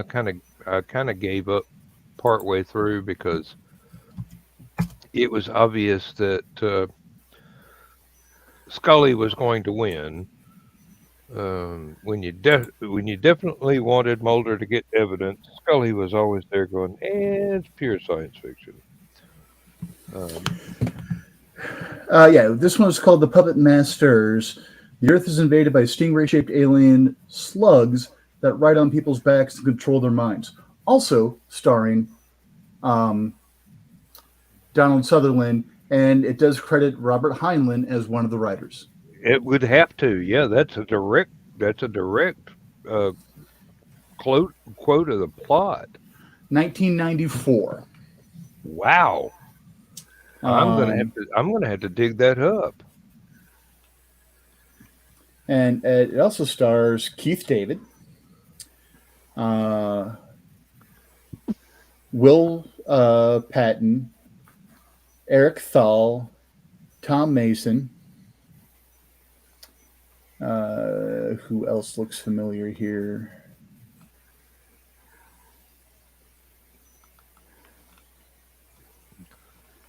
kind of gave up partway through because it was obvious that Scully was going to win. When you definitely wanted Mulder to get evidence, Scully was always there going, it's pure science fiction. Yeah, this one is called The Puppet Masters. The Earth is invaded by stingray-shaped alien slugs that ride on people's backs and control their minds. Also starring Donald Sutherland, and it does credit Robert Heinlein as one of the writers. It would have to, yeah. That's a direct quote of the plot. 1994. Wow. I'm gonna have to dig that up. And it also stars Keith David, Will Patton, Eric Thal, Tom Mason. Who else looks familiar here?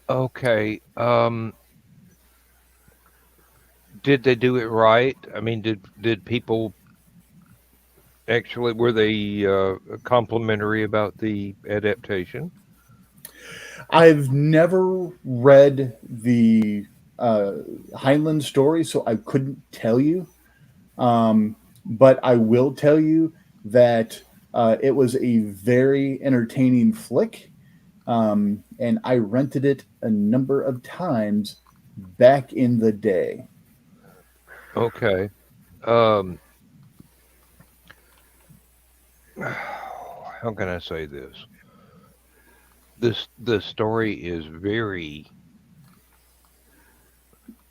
Okay. Did they do it right? I mean, did people actually, were they complimentary about the adaptation? I've never read the Heinlein story, so I couldn't tell you. But I will tell you that it was a very entertaining flick. And I rented it a number of times back in the day. Okay. How can I say this? The story is very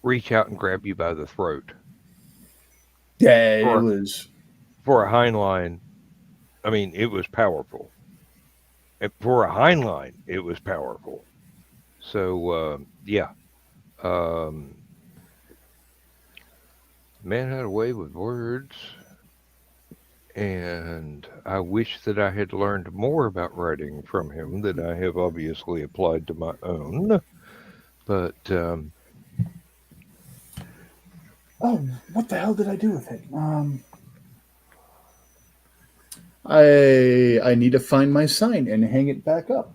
reach out and grab you by the throat. Yeah, it was. For a Heinlein, I mean, it was powerful. And for a Heinlein, it was powerful. So, yeah. Man had a way with words. And I wish that I had learned more about writing from him that I have obviously applied to my own. But, oh, what the hell did I do with it? I need to find my sign and hang it back up.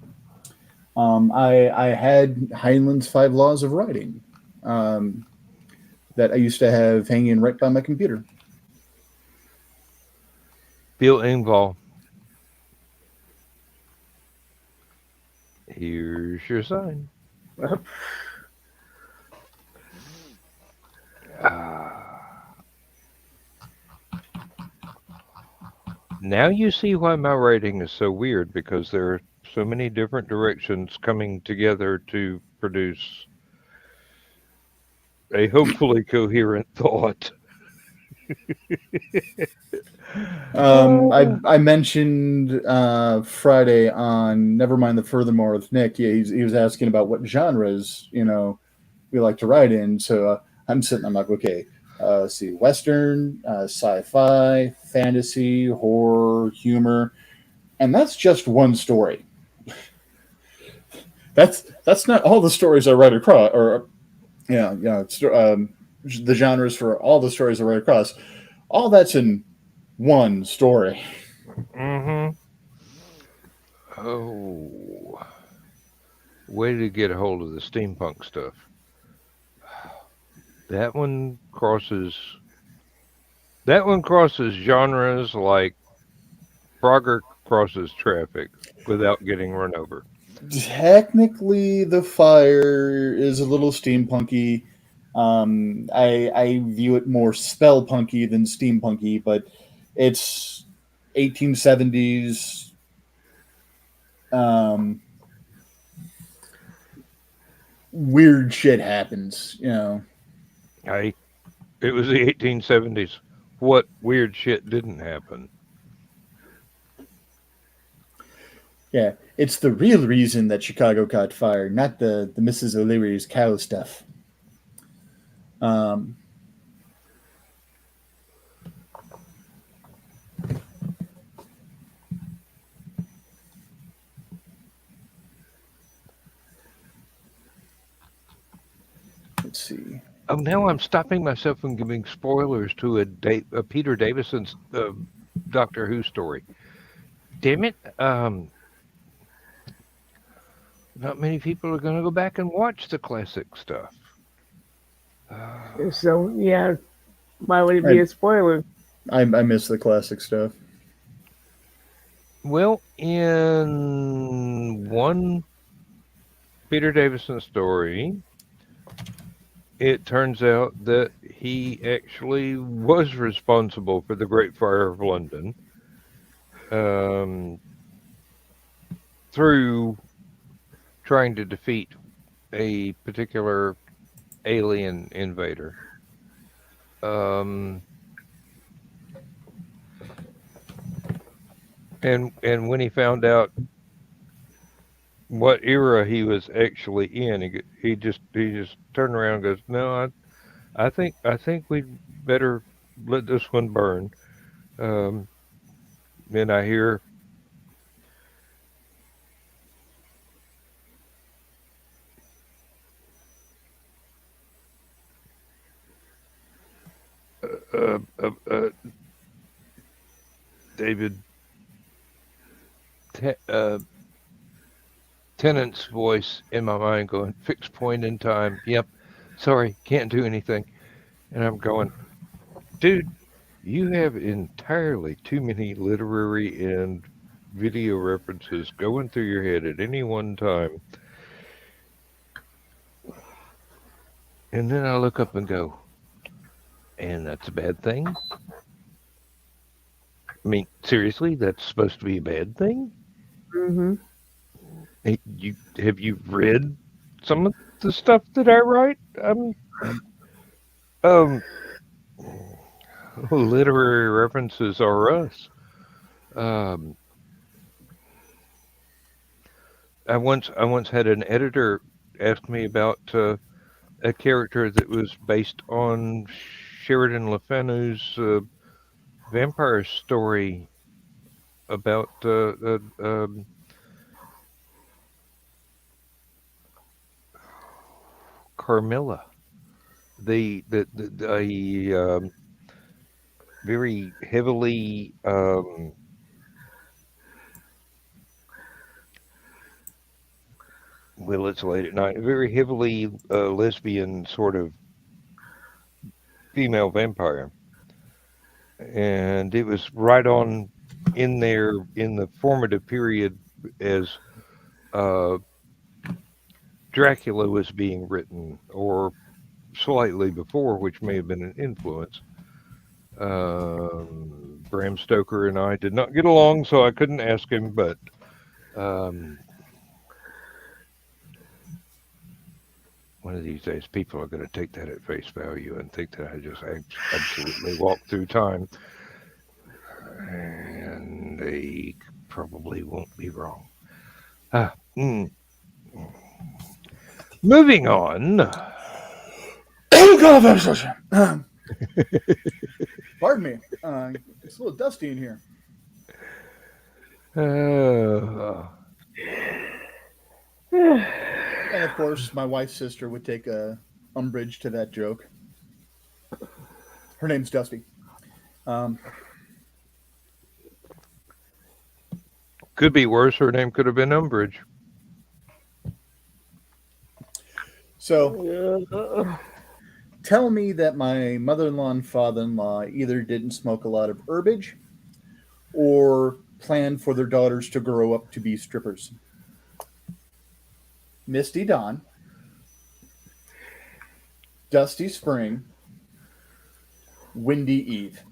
I had Heinlein's 5 Laws of Writing that I used to have hanging right by my computer. Bill Engvall. Here's your sign. Now you see why my writing is so weird, because there are so many different directions coming together to produce a hopefully coherent thought. I mentioned Friday on Nevermind the Furthermore with Nick. Yeah, he was asking about what genres we like to write in. So I'm like, okay, let's see, Western, sci-fi, fantasy, horror, humor, and that's just one story. That's not all the stories I write across, or the genres for all the stories I write across. All that's in one story. Mm-hmm. Oh, way to get a hold of the steampunk stuff. That one crosses. That one crosses genres like Frogger crosses traffic without getting run over. Technically, the fire is a little steampunky. I view it more spellpunky than steampunky, but it's 1870s. Weird shit happens, you know. Hey, it was the 1870s. What weird shit didn't happen? Yeah, it's the real reason that Chicago caught fire, not the Mrs. O'Leary's cow stuff. Um, let's see. Oh, now I'm stopping myself from giving spoilers to a Peter Davison's Doctor Who story. Damn it! Not many people are going to go back and watch the classic stuff. So yeah, why would it be a spoiler? I miss the classic stuff. Well, in one Peter Davison story, it turns out that he actually was responsible for the Great Fire of London through trying to defeat a particular alien invader. And when he found out what era he was actually in, he just turned around and goes, "No, I think we'd better let this one burn." Then I hear David Tennant's voice in my mind going, "Fixed point in time. Yep. Sorry, can't do anything." And I'm going, "Dude, you have entirely too many literary and video references going through your head at any one time." And then I look up and go, "And that's a bad thing?" I mean, seriously, that's supposed to be a bad thing? Mm-hmm. Hey, have you read some of the stuff that I write? Literary references are us. I once had an editor ask me about a character that was based on Sheridan Le Fanu's vampire story about Carmilla, the very heavily well, it's late at night. Very heavily lesbian sort of female vampire, and it was right on in there in the formative period as Dracula was being written, or slightly before, which may have been an influence. Bram Stoker and I did not get along, so I couldn't ask him, but one of these days people are going to take that at face value and think that I just absolutely walked through time, and they probably won't be wrong. Moving on. Pardon me. It's a little dusty in here. Uh, And of course, my wife's sister would take umbrage to that joke. Her name's Dusty. could be worse. Her name could have been Umbridge. So, tell me that my mother-in-law and father-in-law either didn't smoke a lot of herbage or planned for their daughters to grow up to be strippers. Misty Dawn, Dusty Spring, Windy Eve.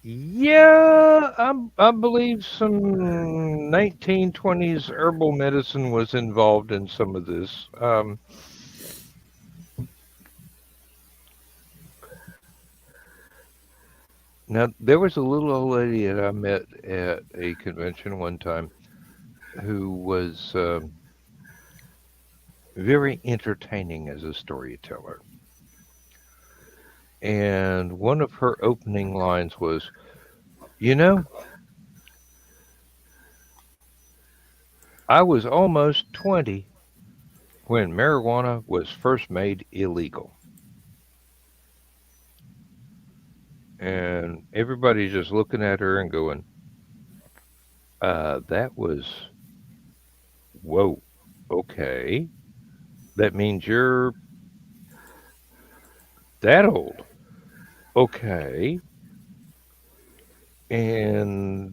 Yeah, I believe some 1920s herbal medicine was involved in some of this. Now, there was a little old lady that I met at a convention one time who was very entertaining as a storyteller. And one of her opening lines was, you know, I was almost 20 when marijuana was first made illegal. And everybody's just looking at her and going, that was, whoa, okay. That means you're that old. Okay. And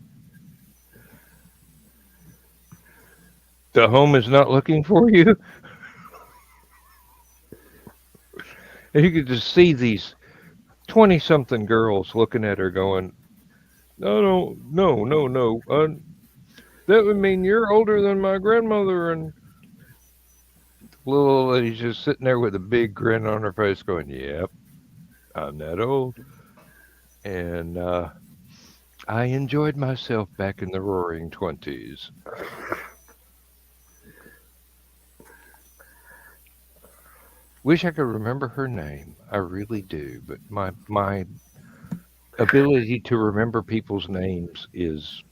the home is not looking for you. And you could just see these 20-something girls looking at her going, no. That would mean you're older than my grandmother. And the little old lady's just sitting there with a big grin on her face going, yep, I'm that old. And I enjoyed myself back in the roaring 20s. Wish I could remember her name. I really do. But my ability to remember people's names is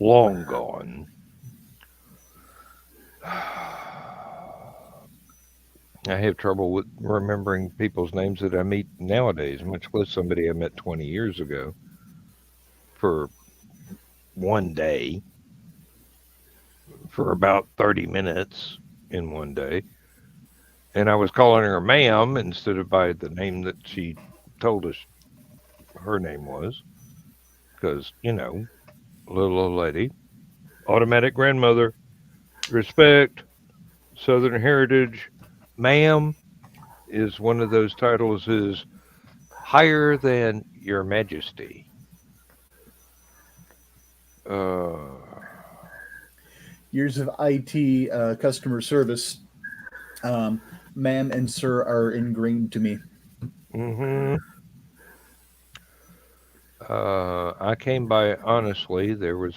long gone. I have trouble with remembering people's names that I meet nowadays, much less somebody I met 20 years ago for one day, for about 30 minutes in one day. And I was calling her ma'am instead of by the name that she told us her name was. Because, you know, little old lady, automatic grandmother, respect, Southern heritage, ma'am is one of those titles is higher than your majesty. Years of IT customer service, ma'am and sir are ingrained to me. Mm-hmm. I came by honestly. There was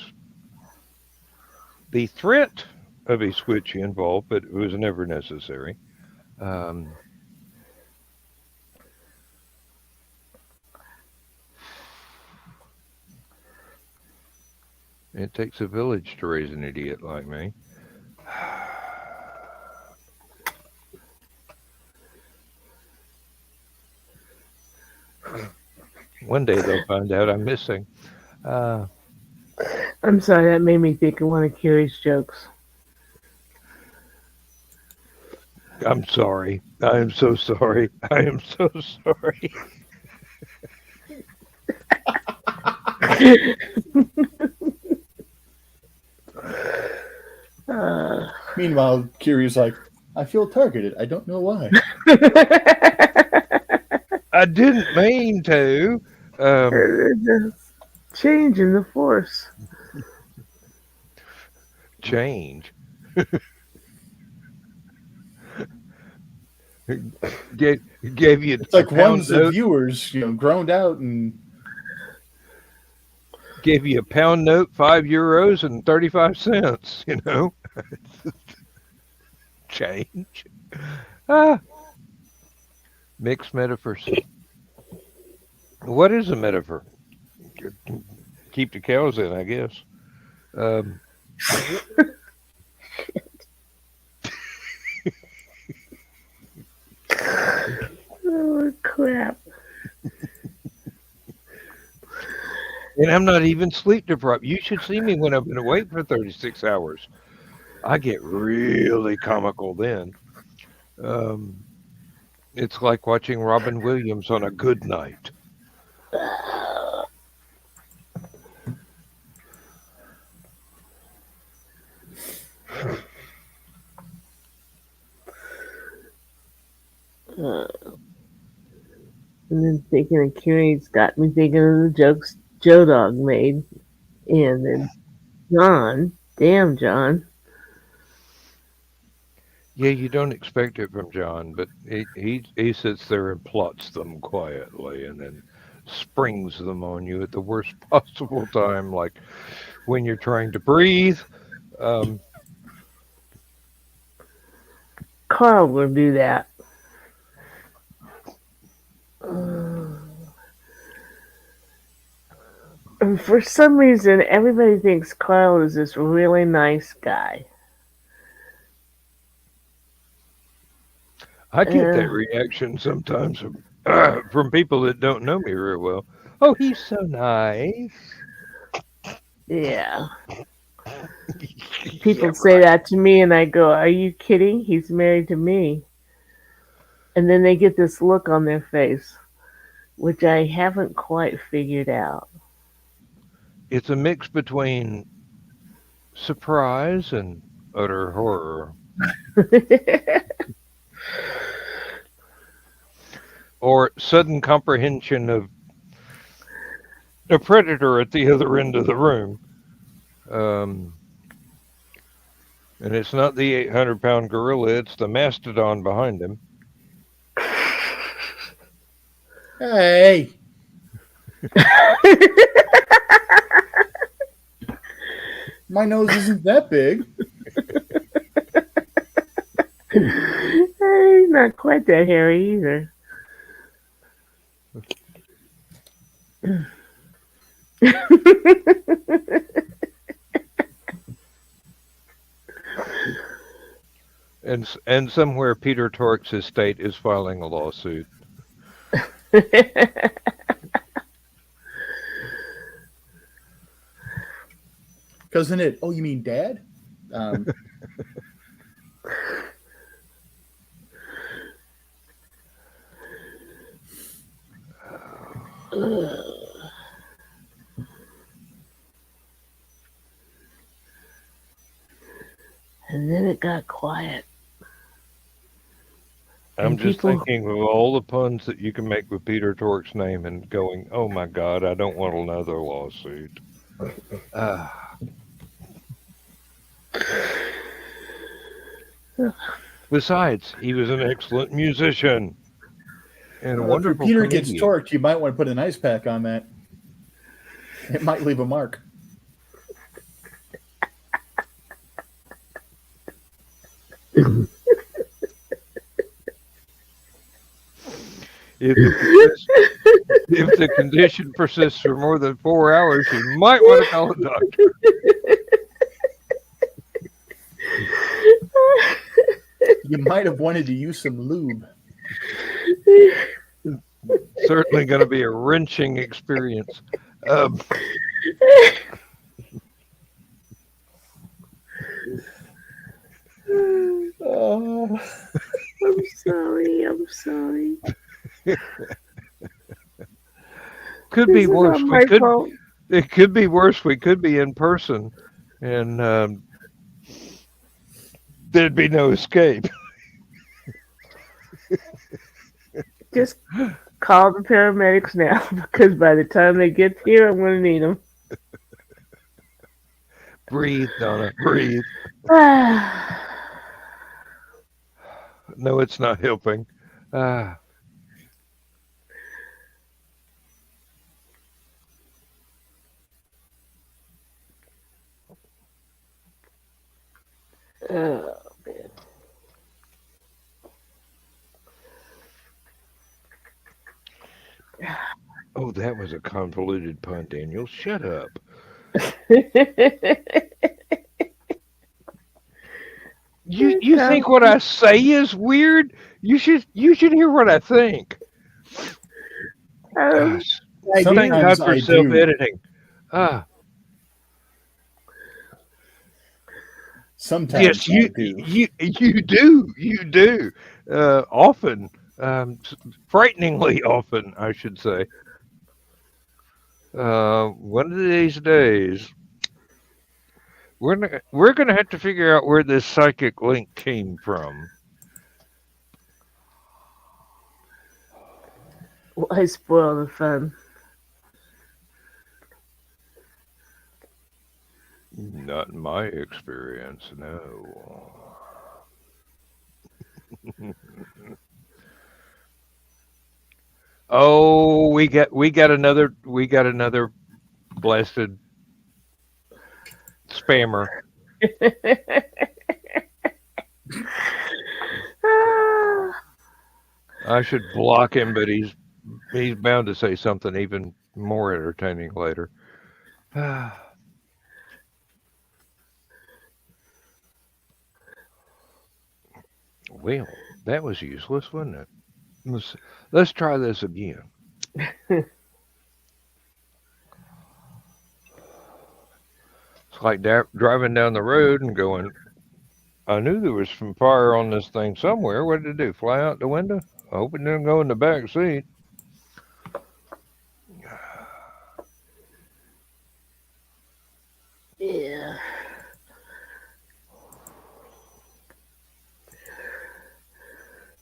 the threat of a switch involved, but it was never necessary. It takes a village to raise an idiot like me. One day they'll find out I'm missing. I'm sorry, that made me think of one of Carrie's jokes. I'm sorry. I am so sorry. I am so sorry. Meanwhile, Kiri's like, I feel targeted. I don't know why. I didn't mean to. Just change in the force. Change. Gave you It's like a pound one's the note, viewers, groaned out and gave you a pound note, €5 and 35 cents. Change. Ah, mixed metaphors. What is a metaphor? Keep the cows in, I guess. Um, Oh crap! and I'm not even sleep deprived. You should see me when I've been awake for 36 hours. I get really comical then. Um, it's like watching Robin Williams on a good night. Uh, and then thinking of Kiri's got me thinking of the jokes Joe Dog made, and then John, damn John. Yeah, you don't expect it from John, but he sits there and plots them quietly and then springs them on you at the worst possible time, like when you're trying to breathe. Um, Carl will do that. And for some reason, everybody thinks Carl is this really nice guy. I get that Uh, reaction sometimes from people that don't know me very well. Oh, he's so nice. yeah. Yeah, People say that to me, and I go, "Are you kidding? He's married to me." And then they get this look on their face, which I haven't quite figured out. it's a mix between surprise and utter horror, or sudden comprehension of a predator at the other end of the room. Um, and it's not the 800-pound gorilla, it's the mastodon behind him. Hey, my nose isn't that big. He's not quite that hairy either. And somewhere Peter Tork's estate is filing a lawsuit. Cousin Ed. Oh, you mean Dad? Um, And then it got quiet. I'm And just people, thinking of all the puns that you can make with Peter Tork's name and going, oh my God, I don't want another lawsuit. Ah. Besides, he was an excellent musician and a well, if your wonderful Peter gets comedian. torqued, you might want to put an ice pack on that. It might leave a mark. If the condition persists for more than 4 hours, you might want to call a doctor. You might have wanted to use some lube. Certainly going to be a wrenching experience. Oh, I'm sorry, I'm sorry. Could This be is worse. not my fault. It could be worse. We could be in person, and there'd be no escape. Just call the paramedics now, because by the time they get here, I'm going to need them. Breathe, Donna. Breathe. No, it's not helping. Ah. Oh, man. Oh, that was a convoluted pun, Daniel. Shut up. You think what I say is weird? You should hear what I think. Gosh, I thank do. God Sometimes for I self do. editing. Ah, Sometimes yes, I do. you do. Often, frighteningly often, I should say. One of these days, we're gonna have to figure out where this psychic link came from. Why spoil the fun? Not in my experience, no. Oh, we got another blasted spammer. I should block him, but he's bound to say something even more entertaining later. Well, that was useless, wasn't it? Let's try this again. It's like driving down the road and going, I knew there was some fire on this thing somewhere. What did it do? Fly out the window? I hope it didn't go in the back seat. Yeah.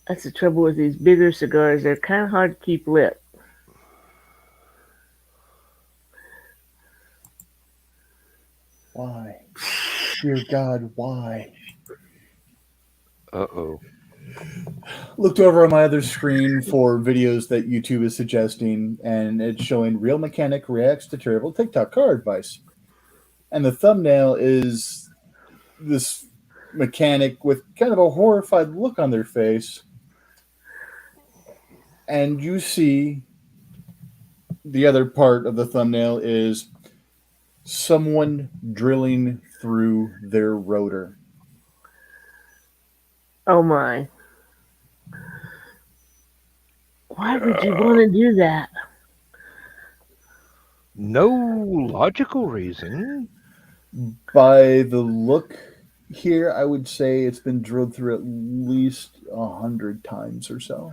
That's the trouble with these bigger cigars. They're kind of hard to keep lit. Why? Dear God, why? Uh-oh. Looked over on my other screen for videos that YouTube is suggesting, and it's showing real mechanic reacts to terrible TikTok car advice. And the thumbnail is this mechanic with kind of a horrified look on their face. And you see the other part of the thumbnail is someone drilling through their rotor. Oh my. Why would you want to do that? No logical reason. By the look here, I would say it's been drilled through at least 100 times or so.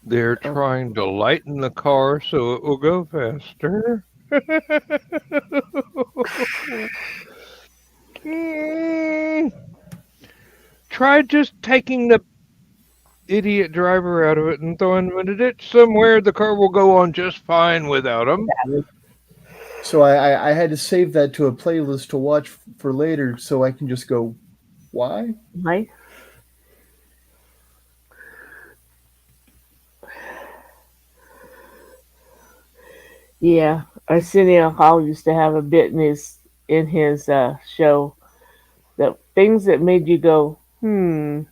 They're trying to lighten the car so it will go faster. Try just taking the idiot driver out of it and throwing him in a ditch somewhere. The car will go on just fine without him. So I had to save that to a playlist to watch for later so I can just go, why? Why? Yeah, Arsenio Hall used to have a bit in his show that things that made you go, If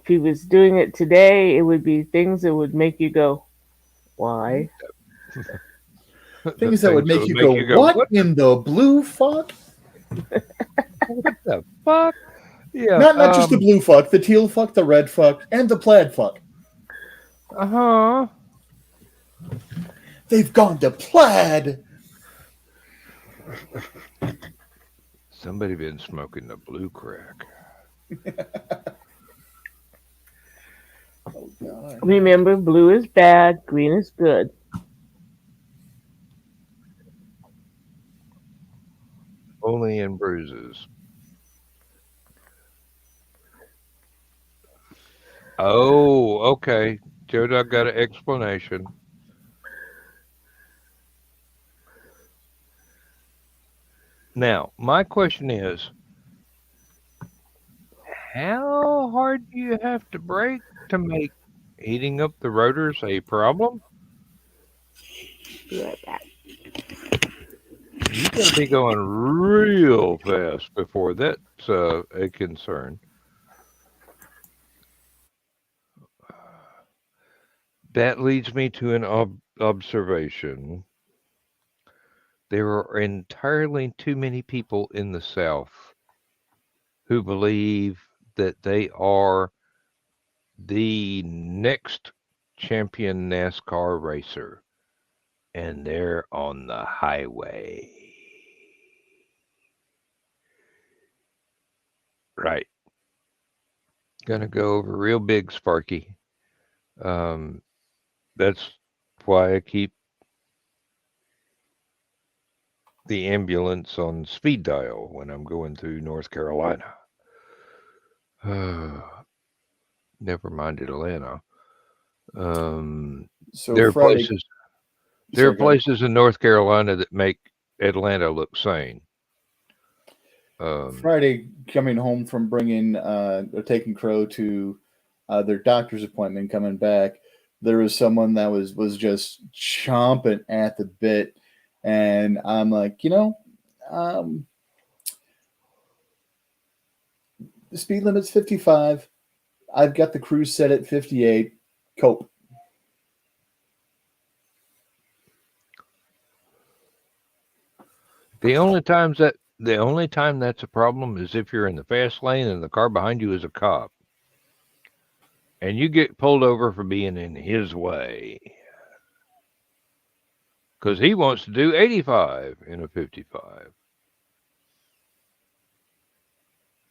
he was doing it today, it would be things that would make you go, why? Things that would make you go, what in the blue fuck? What the fuck? Yeah. Not just the blue fuck, the teal fuck, the red fuck, and the plaid fuck. Uh-huh. They've gone to plaid. Somebody been smoking the blue crack. Oh, God. Remember, blue is bad, green is good. Only in bruises. Oh, okay. Joe Doug got an explanation. Now, my question is, how hard do you have to brake to make heating up the rotors a problem? Be right back. You gotta be going real fast before that's a concern. That leads me to an observation, there are entirely too many people in the South who believe that they are the next champion NASCAR racer, and they're on the highway. Right. Gonna go over real big, Sparky. Um, that's why I keep the ambulance on speed dial when I'm going through North Carolina. Never mind Atlanta. So There are Friday, places. There are sorry, go ahead. places in North Carolina that make Atlanta look sane. Friday, coming home from bringing or taking Crow to their doctor's appointment, coming back, there was someone that was just chomping at the bit, and I'm like, um, the speed limit's 55. I've got the cruise set at 58. Cope. The only time that's a problem is if you're in the fast lane and the car behind you is a cop, and you get pulled over for being in his way because he wants to do 85 in a 55.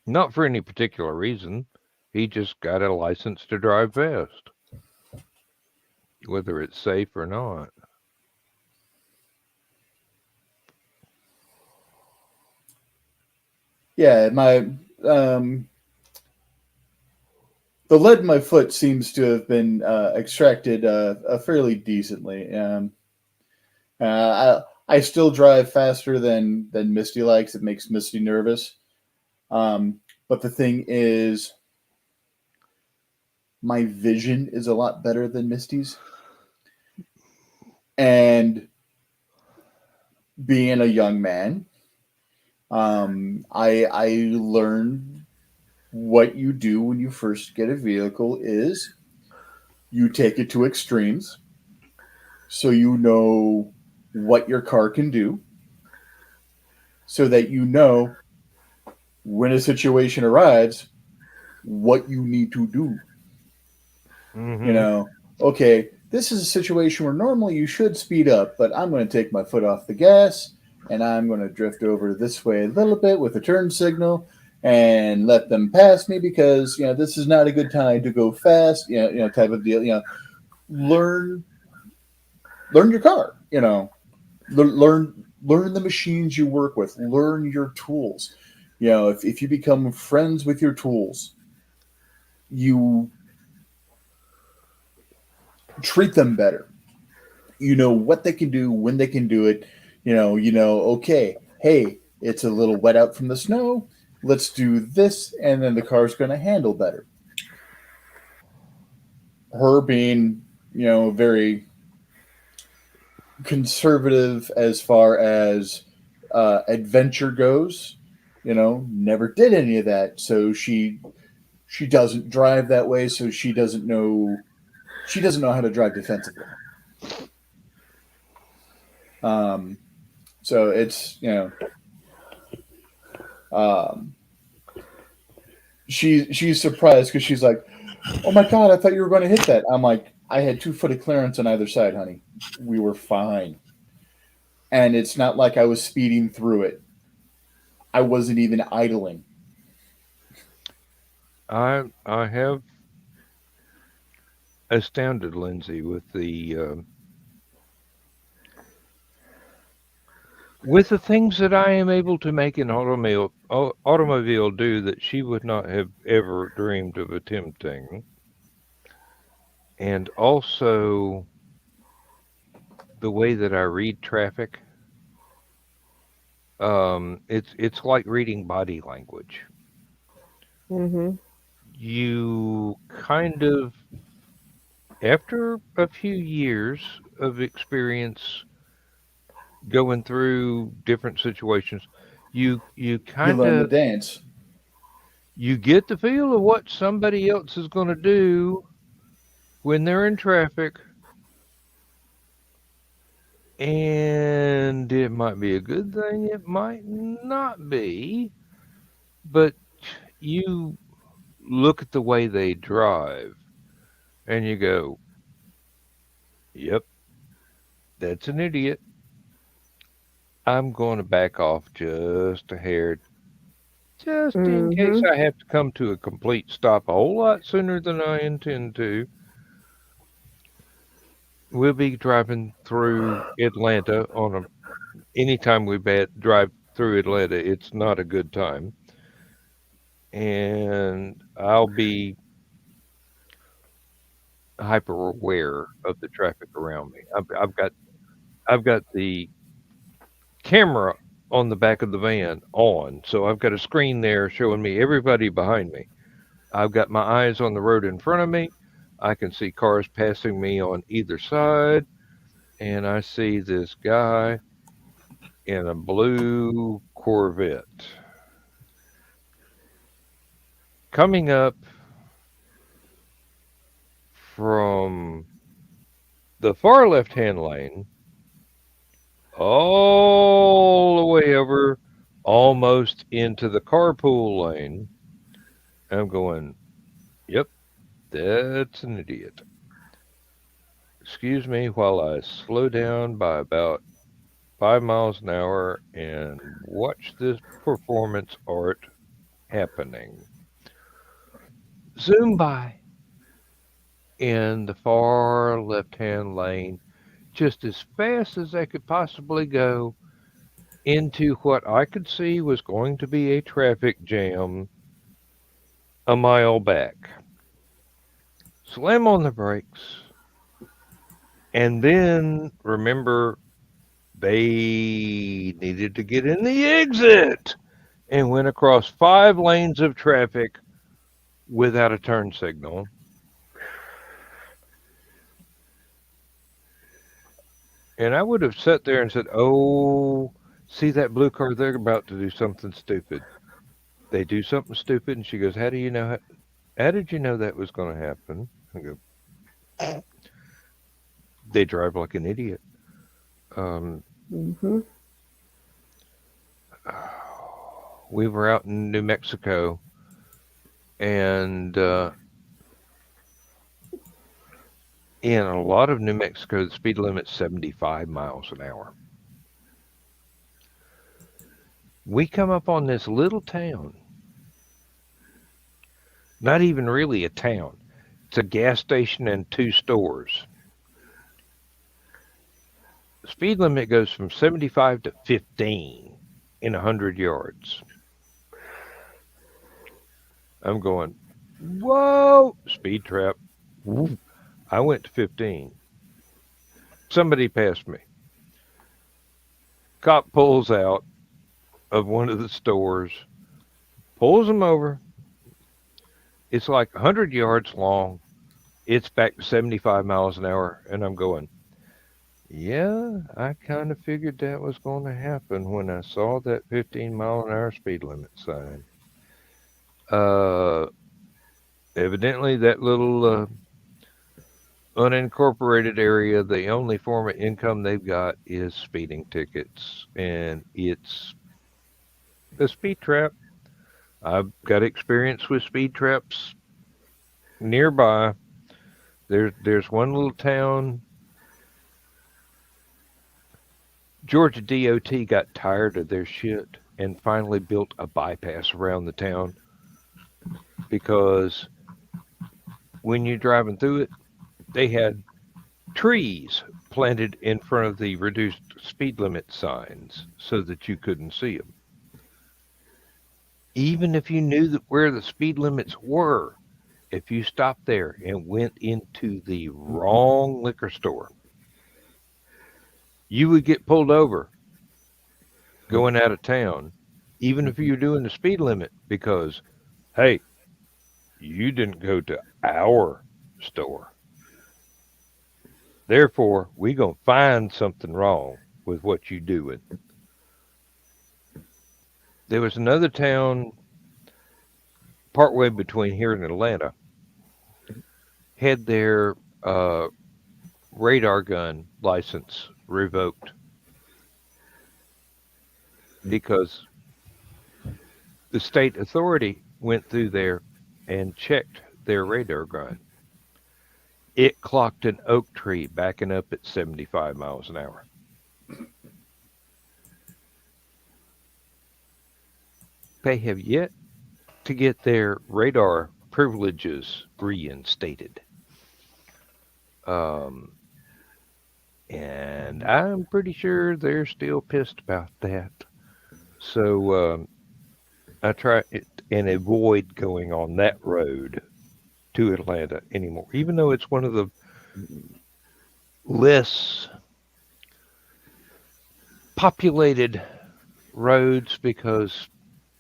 Not for any particular reason. He just got a license to drive fast, whether it's safe or not. Yeah, my the lead in my foot seems to have been extracted fairly decently. I still drive faster than Misty likes. It makes Misty nervous. But the thing is, my vision is a lot better than Misty's. And being a young man, I learned what you do when you first get a vehicle is you take it to extremes so you know what your car can do, so that you know when a situation arrives what you need to do. Mm-hmm. Okay, this is a situation where normally you should speed up, but I'm going to take my foot off the gas and I'm going to drift over this way a little bit with a turn signal and let them pass me because this is not a good time to go fast. Type of deal. Learn your car. Learn the machines you work with. Learn your tools. If you become friends with your tools, you treat them better. You know what they can do, when they can do it. Okay, hey, it's a little wet out from the snow. Let's do this, and then the car's going to handle better. Her being, very conservative as far as adventure goes, never did any of that. So she doesn't drive that way. So she doesn't know how to drive defensively. So it's she's surprised because she's like, "Oh my god, I thought you were going to hit that." I'm like, "I had 2 foot of clearance on either side, honey. We were fine." And it's not like I was speeding through it. I wasn't even idling. I have astounded Lindsay with the things that I am able to make an automobile do that she would not have ever dreamed of attempting. And also the way that I read traffic. It's like reading body language. Mm-hmm. You kind of, after a few years of experience going through different situations, you You kind learn the of dance. you get the feel of what somebody else is going to do when they're in traffic, And it might be a good thing, it might not be, but you look at the way they drive and you go, yep, that's an idiot. I'm going to back off just a hair, just in case Mm-hmm. I have to come to a complete stop a whole lot sooner than I intend to. We'll be driving through Atlanta on a anytime we drive through Atlanta, it's not a good time. And I'll be hyper aware of the traffic around me. I've got the camera on the back of the van on, so I've got a screen there showing me everybody behind me. I've got my eyes on the road in front of me. I can see cars passing me on either side, and I see this guy in a blue Corvette coming up from the far left-hand lane all the way over almost into the carpool lane. I'm going, yep, that's an idiot. Excuse me while I slow down by about 5 miles an hour and watch this performance art happening. Zoom by in the far left-hand lane just as fast as I could possibly go into what I could see was going to be a traffic jam a mile back. Slam on the brakes, and then remember they needed to get in the exit and went across 5 lanes of traffic without a turn signal. And I would have sat there and said, oh, see that blue car? They're about to do something stupid. They do something stupid, and she goes, how do you know? How did you know that was going to happen? I go, they drive like an idiot. Mm-hmm. We were out in New Mexico, and in a lot of New Mexico, the speed limit's 75 miles an hour. We come up on this little town. Not even really a town. It's a gas station and 2 stores. The speed limit goes from 75 to 15 in 100 yards. I'm going, whoa, speed trap. Woo. I went to 15. Somebody passed me. Cop pulls out of one of the stores, pulls him over. It's like 100 yards long. It's back to 75 miles an hour. And I'm going, yeah, I kind of figured that was going to happen when I saw that 15-mile-an-hour speed limit sign. Evidently, that little unincorporated area, the only form of income they've got is speeding tickets, and it's a speed trap. I've got experience with speed traps nearby. There's one little town. Georgia DOT got tired of their shit and finally built a bypass around the town because when you're driving through it, they had trees planted in front of the reduced speed limit signs so that you couldn't see them. Even if you knew where the speed limits were, if you stopped there and went into the wrong liquor store, you would get pulled over going out of town, even if you're doing the speed limit, because, hey, you didn't go to our store. Therefore, we going to find something wrong with what you doing. There was another town partway between here and Atlanta, had their radar gun license revoked because the state authority went through there and checked their radar gun. It clocked an oak tree backing up at 75 miles an hour. They have yet to get their radar privileges reinstated. And I'm pretty sure they're still pissed about that. So I try and avoid going on that road to Atlanta anymore, even though it's one of the less populated roads because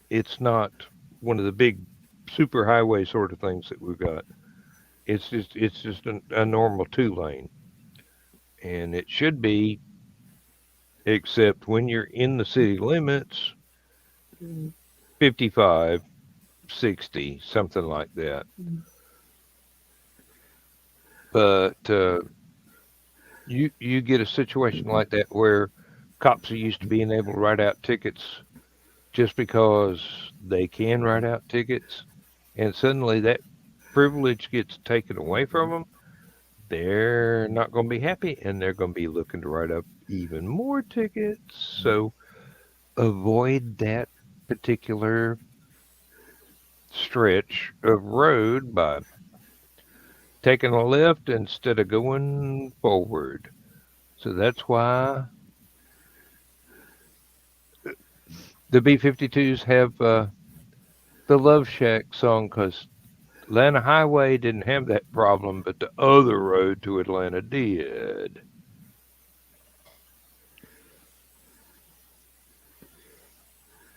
it's not one of the big super highway sort of things that we've got. It's just a normal 2-lane, and it should be, except when you're in the city limits, 55, 60, something like that. But you get a situation like that where cops are used to being able to write out tickets just because they can write out tickets, and suddenly that privilege gets taken away from them. They're not going to be happy, and they're going to be looking to write up even more tickets. So avoid that particular stretch of road by taking a left instead of going forward. So that's why the B-52s have the Love Shack song, because Atlanta Highway didn't have that problem, but the other road to Atlanta did.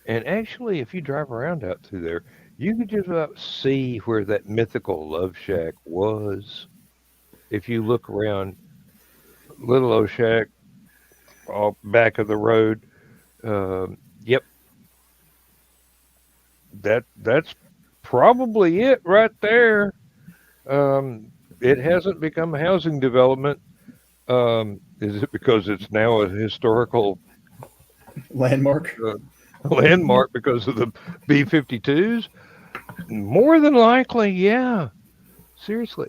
And actually, if you drive around out through there, you can just about see where that mythical Love Shack was. If you look around Little O Shack, off back of the road, yep, that's probably it right there. It hasn't become a housing development. Is it because it's now a historical Landmark. Landmark because of the B-52s? More than likely, yeah. Seriously,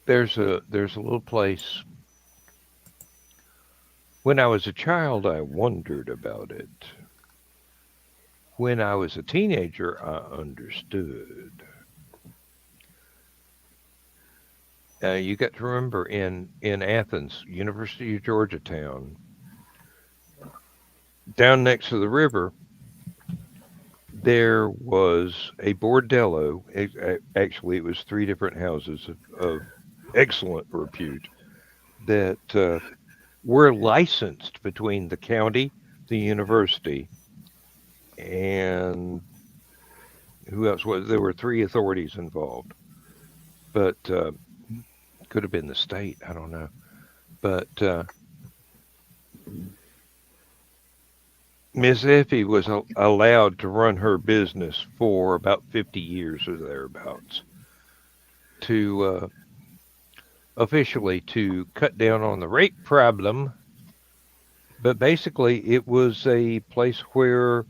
there's a little place. When I was a child, I wondered about it. When I was a teenager, I understood. You got to remember in Athens, University of Georgia town, down next to the river, there was a bordello. Actually, it was 3 different houses of excellent repute that were licensed between the county, the university, and who else was there? Were 3 authorities involved, but could have been the state. I don't know, but Miss Effie was allowed to run her business for about 50 years or thereabouts to officially to cut down on the rape problem. But basically, it was a place where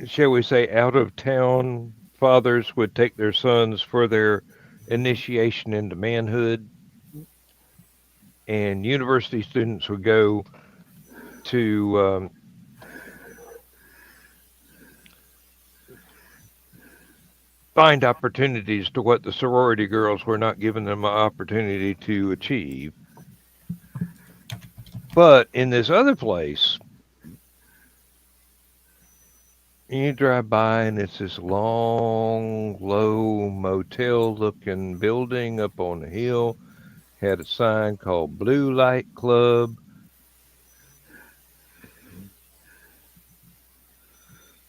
shall we say, out-of-town fathers would take their sons for their initiation into manhood, and university students would go to find opportunities to what the sorority girls were not giving them an opportunity to achieve. But in this other place, you drive by and it's this long, low motel-looking building up on the hill. Had a sign called Blue Light Club.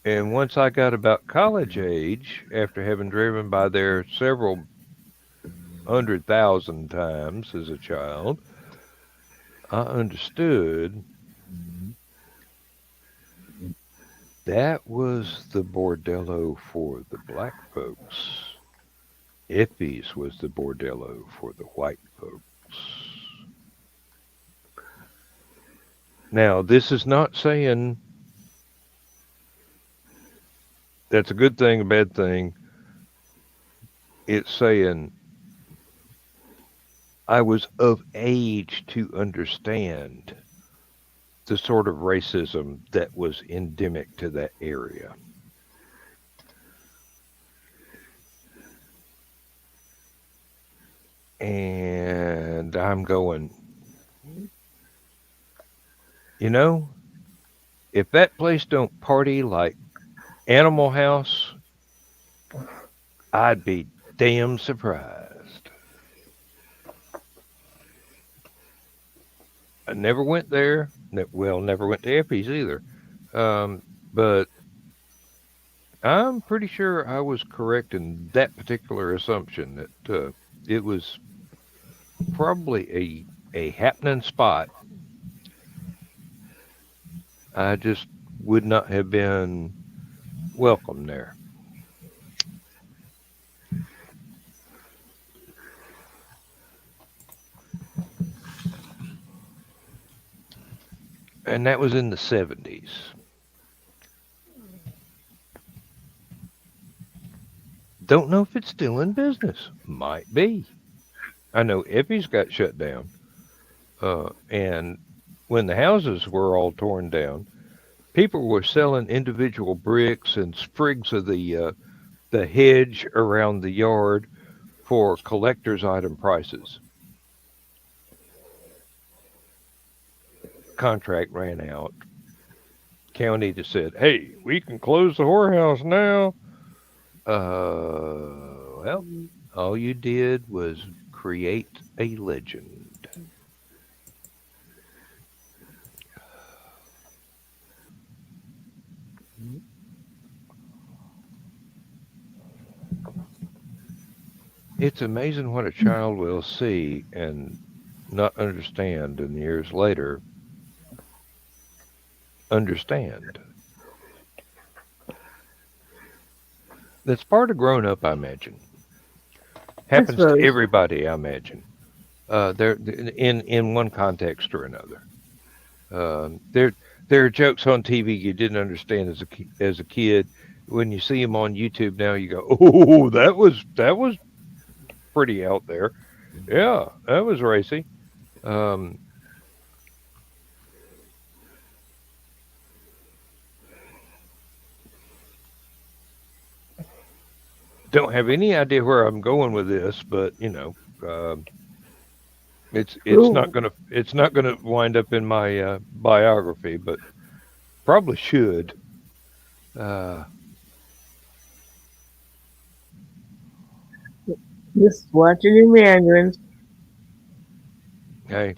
And once I got about college age, after having driven by there several 100,000 times as a child, I understood That was the bordello for the black folks. Effie's was the bordello for the white folks. Now, this is not saying that's a good thing, a bad thing. It's saying I was of age to understand the sort of racism that was endemic to that area. And I'm going, you know, if that place don't party like Animal House, I'd be damn surprised. I never went there. Well, never went to Effie's either. But I'm pretty sure I was correct in that particular assumption that it was probably a happening spot. I just would not have been welcome there. And that was in the 70s. Don't know if it's still in business. Might be. I know Effie's got shut down. And when the houses were all torn down, people were selling individual bricks and sprigs of the hedge around the yard for collector's item prices. Contract ran out. County just said, "Hey, we can close the whorehouse now." Well, all you did was create a legend. It's amazing what a child will see and not understand, and years later understand. That's part of grown up, I imagine. Happens to everybody, I imagine. There, in one context or another. There are jokes on TV you didn't understand as a kid. When you see them on YouTube now, you go, "Oh, that was pretty out there." Yeah, that was racy. Don't have any idea where I'm going with this, but it's not gonna wind up in my biography, but probably should. Just watching your mandarins. Hey,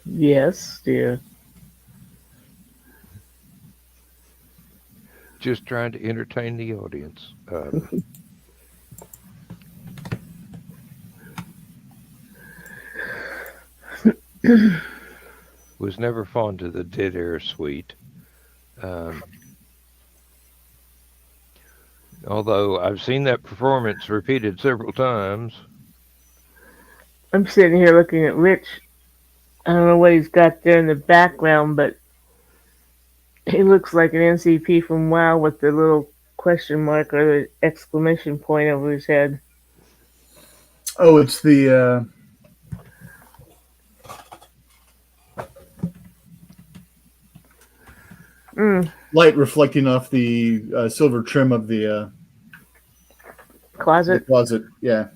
Yes, dear. just trying to entertain the audience. Was never fond of the Dead Air Suite. Although I've seen that performance repeated several times. I'm sitting here looking at Rich. I don't know what he's got there in the background, but he looks like an NCP from WoW with the little question mark or the exclamation point over his head. Oh, it's the light reflecting off the silver trim of the Closet. closet. Yeah.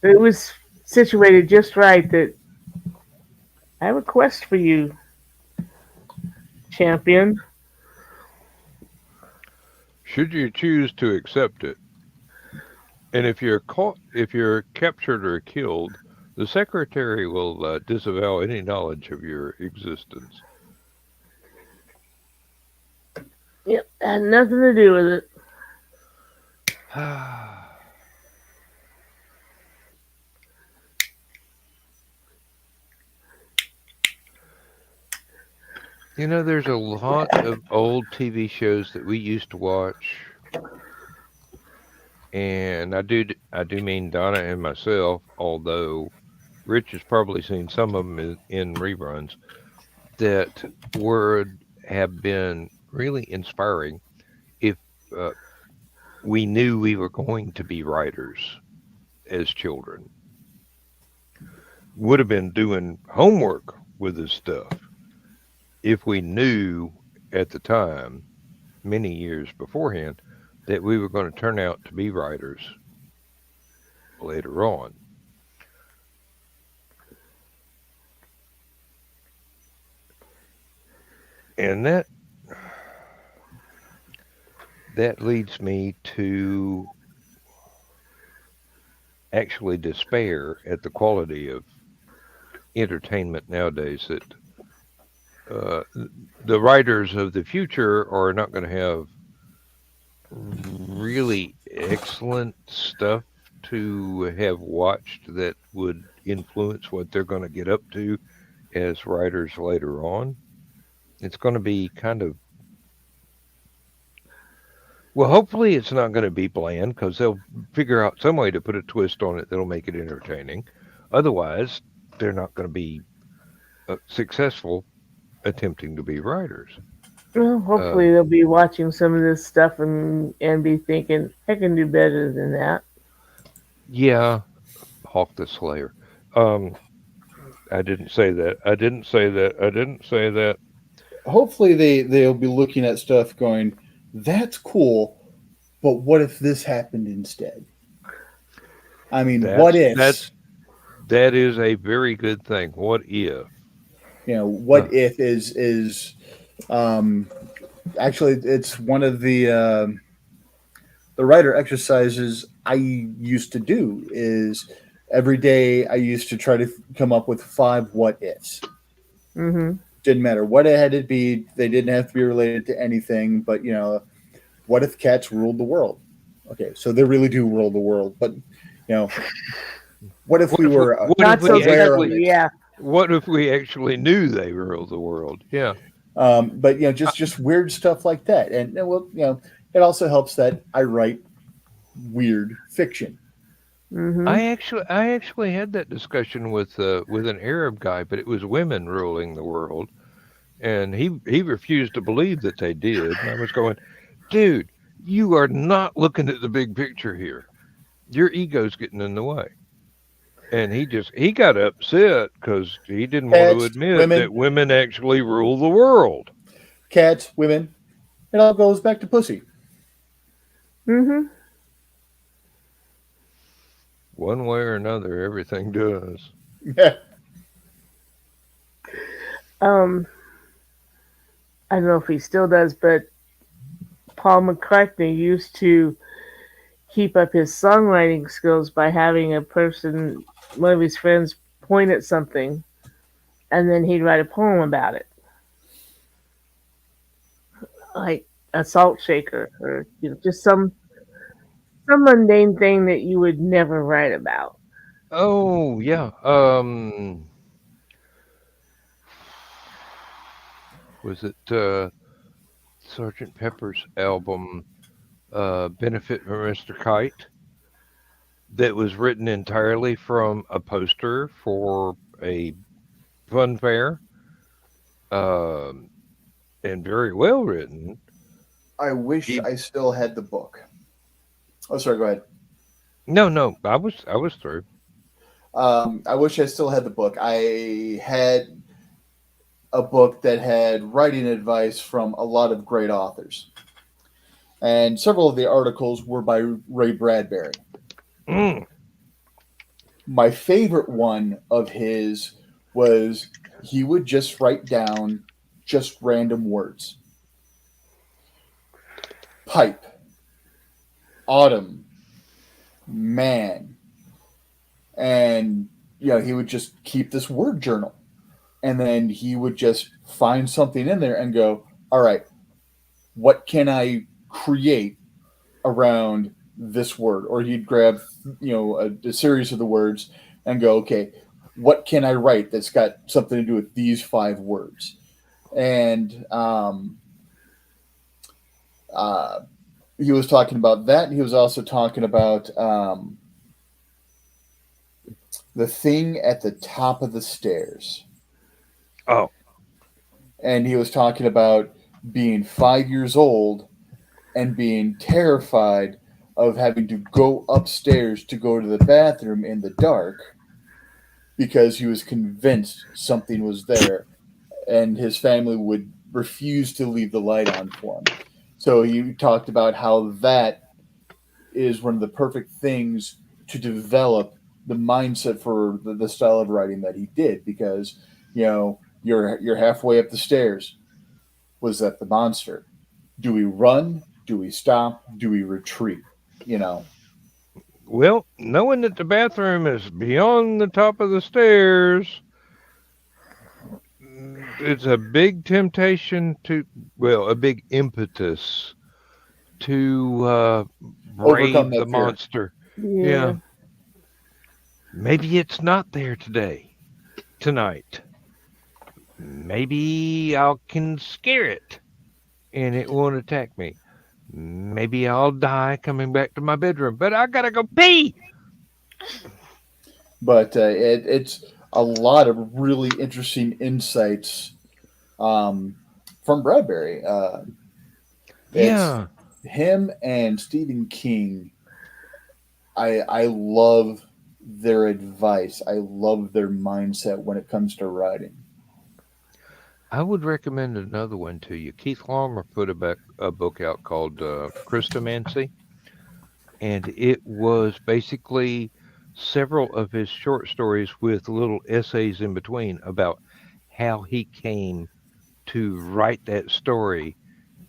It was situated just right that I have a quest for you, champion. Should you choose to accept it, and if you're captured or killed, the secretary will disavow any knowledge of your existence. Yep, had nothing to do with it. You know, there's a lot of old TV shows that we used to watch, and I do mean Donna and myself, although Rich has probably seen some of them in reruns that would have been really inspiring if uh, we knew we were going to be writers as children. Would have been doing homework with this stuff if we knew at the time, many years beforehand, that we were going to turn out to be writers later on. And that leads me to actually despair at the quality of entertainment nowadays that uh, the writers of the future are not going to have really excellent stuff to have watched that would influence what they're going to get up to as writers later on. It's going to be kind of, well, hopefully it's not going to be bland because they'll figure out some way to put a twist on it that'll make it entertaining. Otherwise, they're not going to be successful attempting to be writers. Well, hopefully they'll be watching some of this stuff and be thinking, I can do better than that. Yeah, Hawk the Slayer. Um, I didn't say that. I didn't say that. I didn't say that. Hopefully they'll be looking at stuff going, that's cool, but what if this happened instead? I mean, what if? That is a very good thing. What if? What if is actually it's one of the writer exercises I used to do is every day I used to try to come up with 5 what ifs. Mm-hmm. Didn't matter what it had to be. They didn't have to be related to anything, but what if cats ruled the world? Okay, so they really do rule the world, but what if we were not so aware of it? Yeah. What if we actually knew they ruled the world? Yeah. But just weird stuff like that, and well, it also helps that I write weird fiction. Mm-hmm. I actually had that discussion with an Arab guy, but it was women ruling the world, and he refused to believe that they did. And I was going, dude, you are not looking at the big picture here. Your ego's getting in the way. And he got upset because he didn't want to admit that women actually rule the world. Cats, women, it all goes back to pussy. Mm-hmm. One way or another, everything does. Yeah. I don't know if he still does, but Paul McCartney used to keep up his songwriting skills by having one of his friends, point at something, and then he'd write a poem about it, like a salt shaker, or just some mundane thing that you would never write about. Oh yeah. Was it Sergeant Pepper's album Benefit from Mr. Kite that was written entirely from a poster for a fun fair, and very well written. I wish I still had the book. Oh, sorry. Go ahead. No, I was through. I wish I still had the book. I had a book that had writing advice from a lot of great authors. And several of the articles were by Ray Bradbury. Mm. My favorite one of his was he would just write down just random words. Pipe, autumn, man. And, he would just keep this word journal. And then he would just find something in there and go, all right, what can I create around this word? Or he'd grab, a series of the words and go, okay, what can I write that's got something to do with these 5 words? And he was talking about that. And he was also talking about the thing at the top of the stairs. Oh, And he was talking about being 5 years old and being terrified of having to go upstairs to go to the bathroom in the dark because he was convinced something was there and his family would refuse to leave the light on for him. So he talked about how that is one of the perfect things to develop the mindset for the style of writing that he did, because you're halfway up the stairs. Was that the monster? Do we run? Do we stop? Do we retreat? well, knowing that the bathroom is beyond the top of the stairs, it's a big temptation a big impetus to Overcome brave that the fear. monster. Yeah. Yeah. Maybe it's not there tonight. Maybe I can scare it and it won't attack me. Maybe I'll die coming back to my bedroom, but I gotta go pee. But it's a lot of really interesting insights from Bradbury. It's Yeah, him and Stephen King. I love their advice. I love their mindset when it comes to writing. I would recommend another one to you. Keith Laumer put a book out called Christomancy, and it was basically several of his short stories with little essays in between about how he came to write that story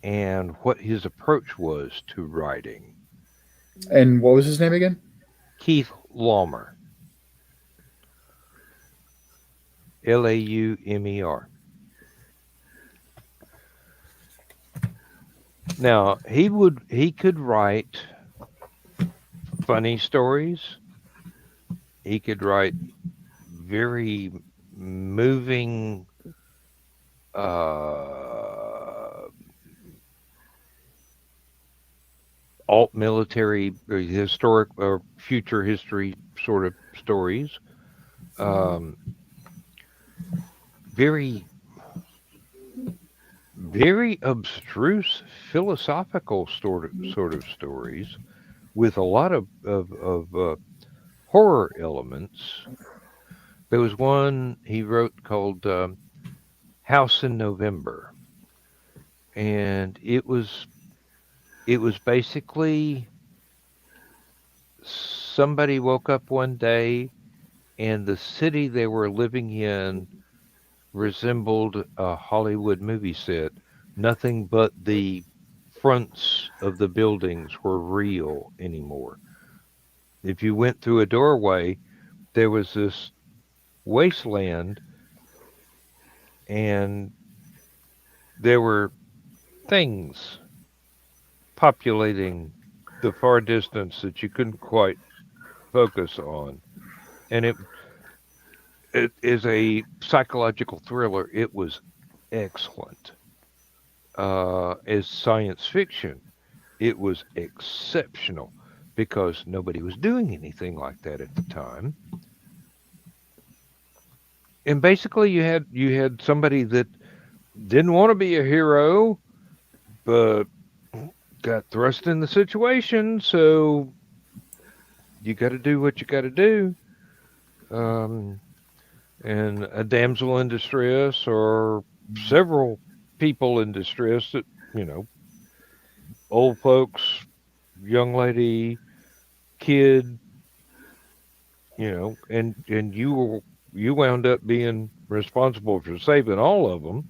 and what his approach was to writing. And what was his name again? Keith Laumer, Laumer. Now he could write funny stories. He could write very moving alt military historic or future history sort of stories. Um, very very abstruse philosophical sort of stories with a lot of horror elements. There was one he wrote called House in November, and it was basically somebody woke up one day and the city they were living in resembled a Hollywood movie set. Nothing but the fronts of the buildings were real anymore. If you went through a doorway, there was this wasteland, and there were things populating the far distance that you couldn't quite focus on. And it is a psychological thriller. It was excellent. As science fiction, it was exceptional because nobody was doing anything like that at the time. And basically, you had somebody that didn't want to be a hero, but got thrust in the situation, so you got to do what you got to do. Um, and a damsel in distress, or several people in distress that, old folks, young lady, kid, and you wound up being responsible for saving all of them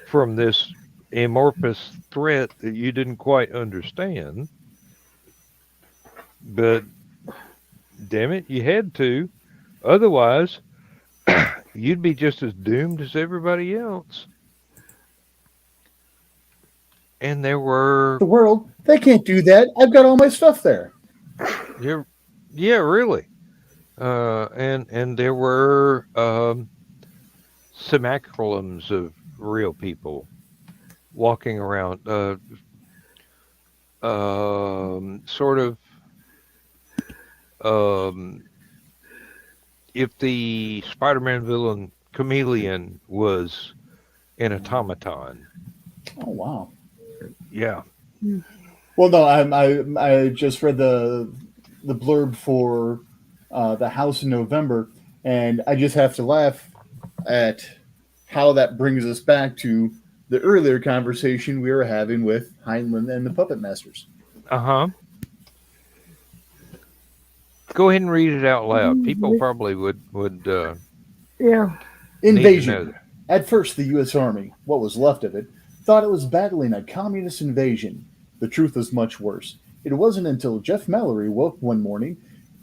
from this amorphous threat that you didn't quite understand. But damn it, you had to. Otherwise, you'd be just as doomed as everybody else. And there were The world, they can't do that. I've got all my stuff there. yeah, really. And there were simulacrums of real people walking around, sort of, um, if the Spider-Man villain Chameleon was an automaton. Oh wow. Yeah. Well, no, I just read the blurb for the House in November, and I just have to laugh at how that brings us back to the earlier conversation we were having with Heinlein and the Puppet Masters. Uh-huh. Go ahead and read it out loud. People probably would Yeah. need to know Invasion. that. At first, the U.S. Army, what was left of it, thought it was battling a communist invasion. The truth was much worse. It wasn't until Jeff Mallory woke one morning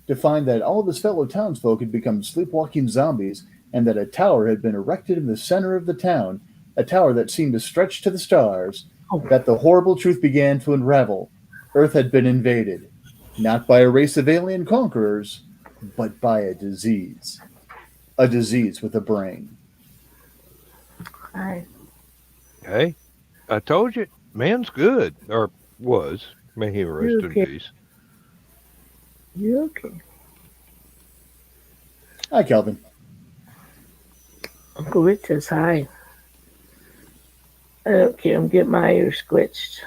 to find that all of his fellow townsfolk had become sleepwalking zombies and that a tower had been erected in the center of the town, a tower that seemed to stretch to the stars, that the horrible truth began to unravel. Earth had been invaded, not by a race of alien conquerors, but by a disease. A disease with a brain. Hi. Hey, I told you, man's good, or was. May he rest in Okay. peace. You okay? Hi, Calvin. Uncle Rich says hi. I don't care. I'm getting my ears squitched.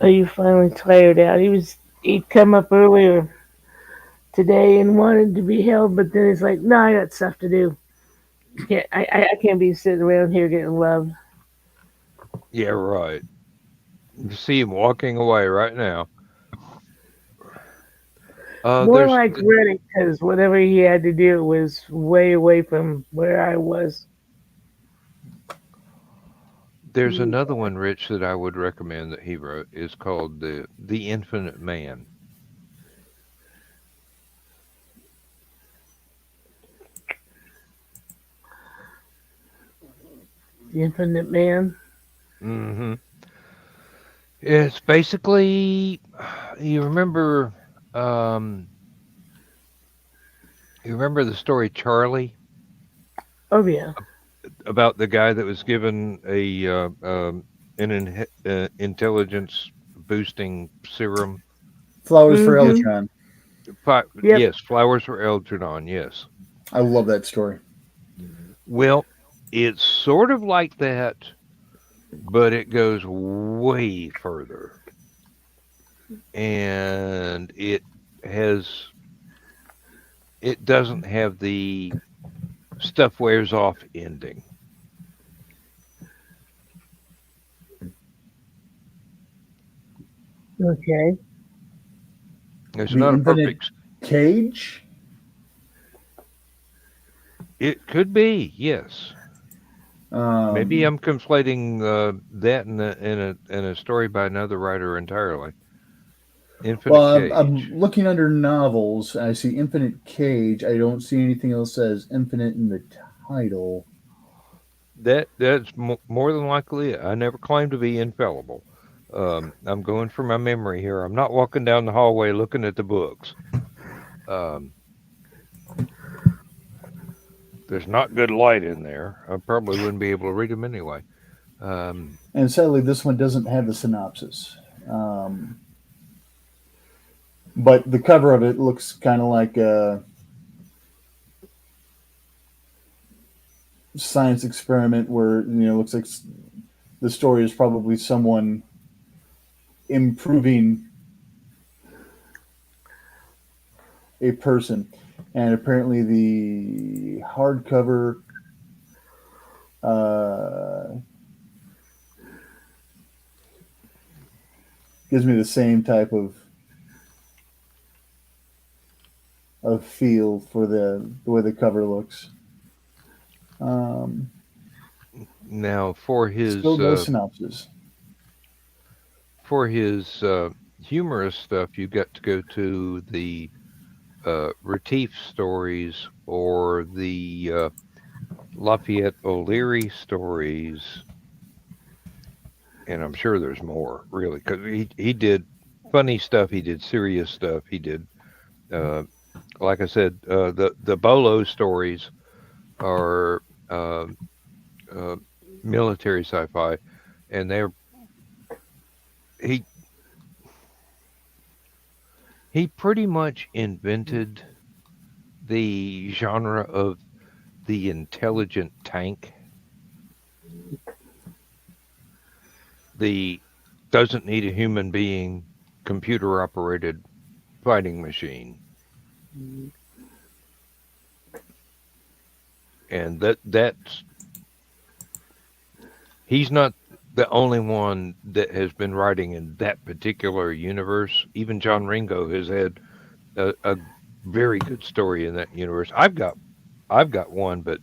Are you finally tired out? He'd come up earlier today and wanted to be held, but then he's like, "No, I got stuff to do. I can't be sitting around here getting loved." Yeah, right. You see him walking away right now. More like running, because whatever he had to do was way away from where I was. There's another one, Rich, that I would recommend that he wrote. It's called the Infinite Man. The Infinite Man. Mm-hmm. It's basically you remember um, you remember the story Charlie Oh yeah. about the guy that was given an intelligence boosting serum. Flowers for Mhm. Eltron. Yep. Yes, flowers for Eltron. Yes. I love that story. Well, it's sort of like that, but it goes way further, and it doesn't have the stuff wears off ending. Okay. It's The not a Infinite perfect. Cage? It could be, yes. Maybe Um, I'm conflating that in a story by another writer entirely. Infinite well, I'm Cage. looking under novels. And I see Infinite Cage. I don't see anything else that says Infinite in the title. That's more than likely it. I never claimed to be infallible. I'm going from my memory here. I'm not walking down the hallway looking at the books. Um, there's not good light in there. I probably wouldn't be able to read them anyway. Um, And sadly, this one doesn't have the synopsis. But the cover of it looks kind of like a science experiment where, it looks like the story is probably someone improving a person. And apparently the hardcover gives me the same type of feel for the way the cover looks. Now, Still no synopsis. for his humorous stuff, you got to go to the Retief stories or the Lafayette O'Leary stories, and I'm sure there's more, really, because he did funny stuff, he did serious stuff, he did like I said, the Bolo stories are uh, uh, military sci-fi, and he he pretty much invented the genre of the intelligent tank, the doesn't need a human being, computer operated fighting machine, and that's he's not the only one that has been writing in that particular universe. Even John Ringo has had a very good story in that universe. I've got one, but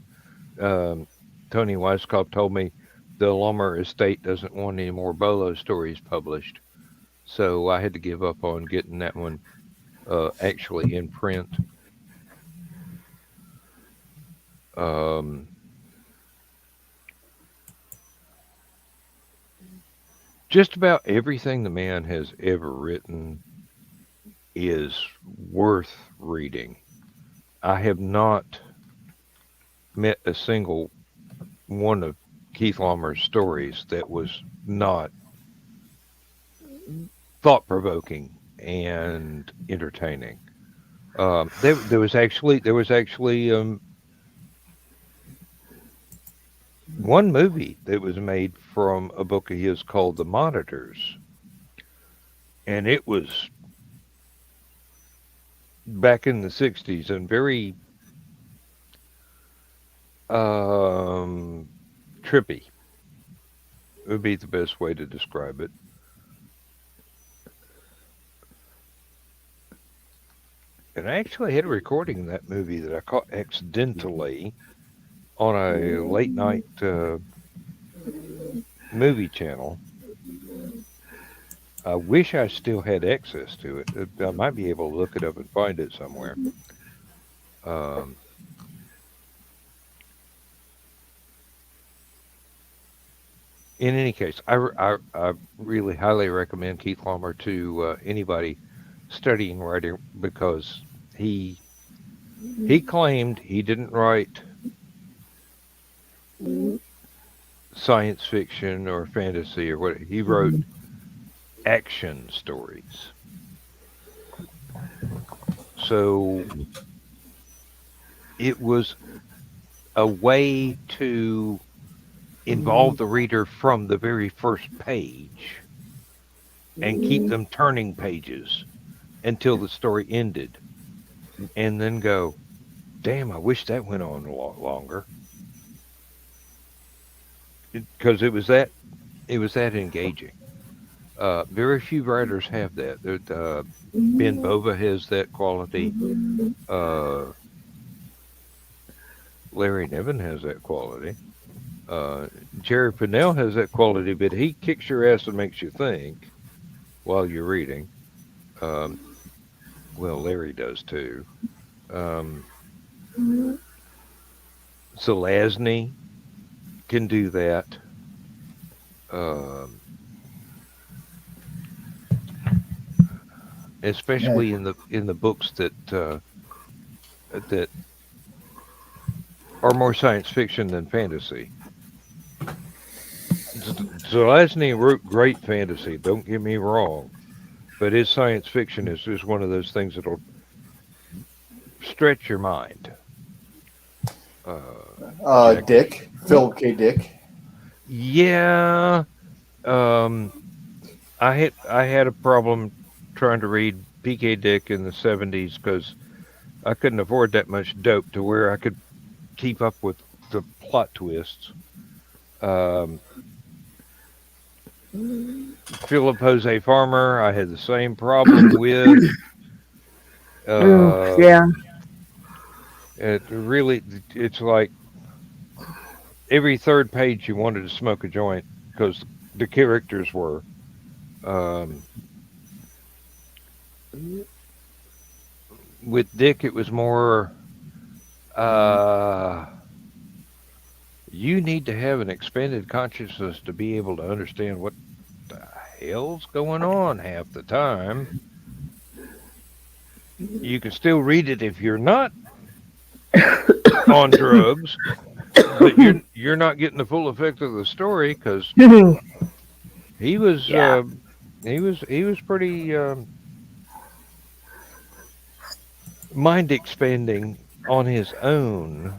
um, Tony Weiskopf told me the Lummer estate doesn't want any more Bolo stories published, so I had to give up on getting that one actually in print. Um, just about everything the man has ever written is worth reading. I have not met a single one of Keith Laumer's stories that was not thought provoking and entertaining. There was actually one movie that was made from a book of his called The Monitors, and it was back in the '60s and very um, trippy would be the best way to describe it. And I actually had a recording of that movie that I caught accidentally on a late night movie channel. I wish I still had access to it. I might be able to look it up and find it somewhere. Um, in any case, I really highly recommend Keith Laumer to anybody studying writing because he he claimed he didn't write science fiction or fantasy or what he wrote action stories. So it was a way to involve the reader from the very first page and keep them turning pages until the story ended and then go, damn, I wish that went on a lot longer. Because it was that engaging. Very few writers have that. Ben Bova has that quality. Uh, Larry Niven has that quality. Jerry Pinnell has that quality, but he kicks your ass and makes you think while you're reading. Um, well, Larry does too. Um, Zelazny can do that. Um, especially in the books that are more science fiction than fantasy. Zelazny wrote great fantasy. Don't get me wrong, but his science fiction is just one of those things that'll stretch your mind. Jack, Dick, Philip K. Dick. yeah. Um, I had a problem trying to read PK Dick in the '70s because I couldn't afford that much dope to where I could keep up with the plot twists. Um, Philip Jose Farmer, I had the same problem with. Oh, Uh, yeah. it's like every third page you wanted to smoke a joint because the characters were. Um, with Dick, it was more. Uh, you need to have an expanded consciousness to be able to understand what the hell's going on half the time. You can still read it if you're not on drugs, but you're not getting the full effect of the story because he was Yeah. he was pretty mind expanding on his own.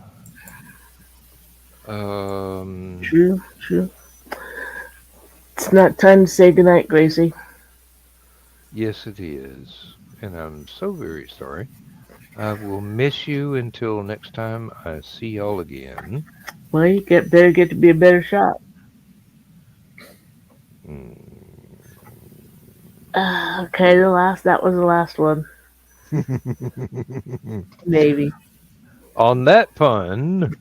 True, true. It's not time to say goodnight, Gracie. Yes, it is, and I'm so very sorry. I will miss you until next time I see y'all again. Well, you better get to be a better shot. Mm. Okay, that was the last one. Maybe. On that pun,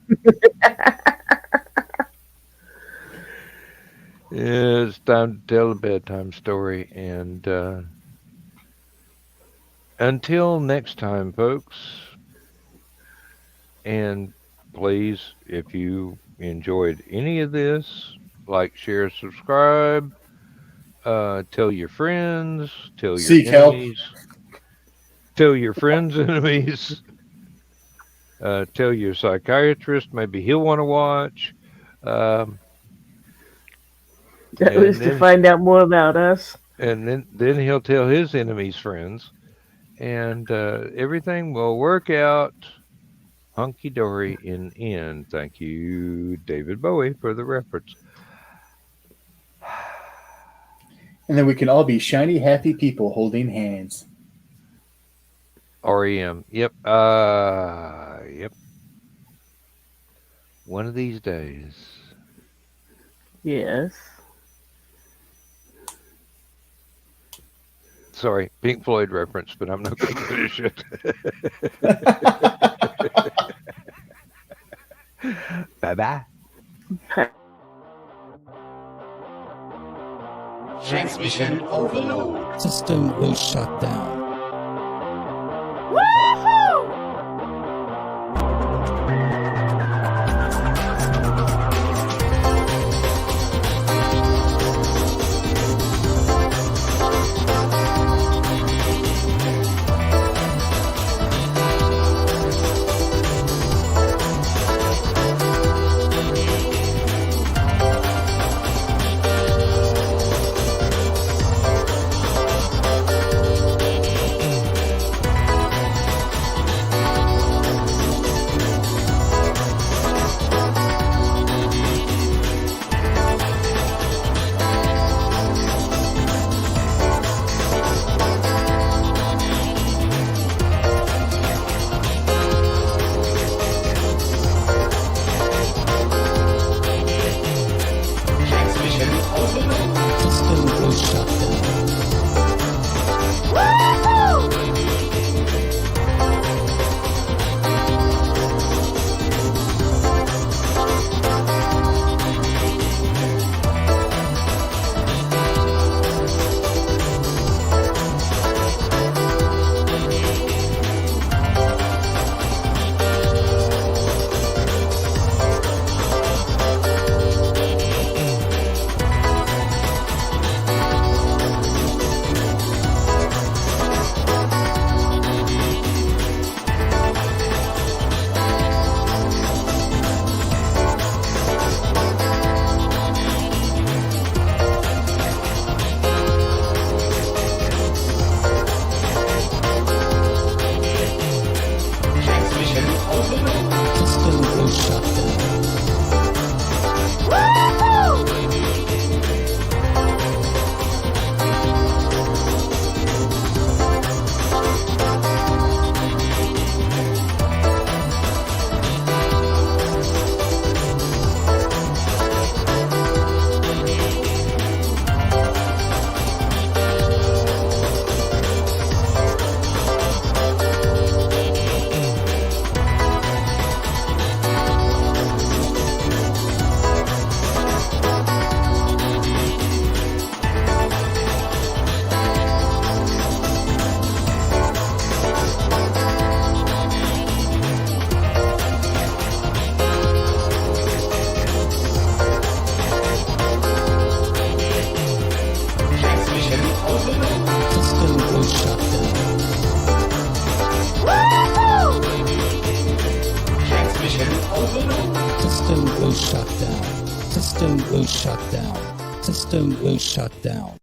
it's time to tell a bedtime story. And until next time, folks, and please, if you enjoyed any of this, like, share, subscribe, tell your friends, tell your Seek help. enemies, tell your friends' enemies. Tell your psychiatrist, maybe he'll want to watch. At And least to then, find out more about us. and then he'll tell his enemies' friends, and everything will work out hunky dory in the end. Thank you, David Bowie, for the reference. And then we can all be shiny, happy people holding hands. REM. Yep. Yep. One of these days. Yes. Sorry, Pink Floyd reference, but I'm not going to finish it. Bye-bye. Transmission overload. System will shut down. transmission overload. System goes shut down. System goes shut down. System goes shut down.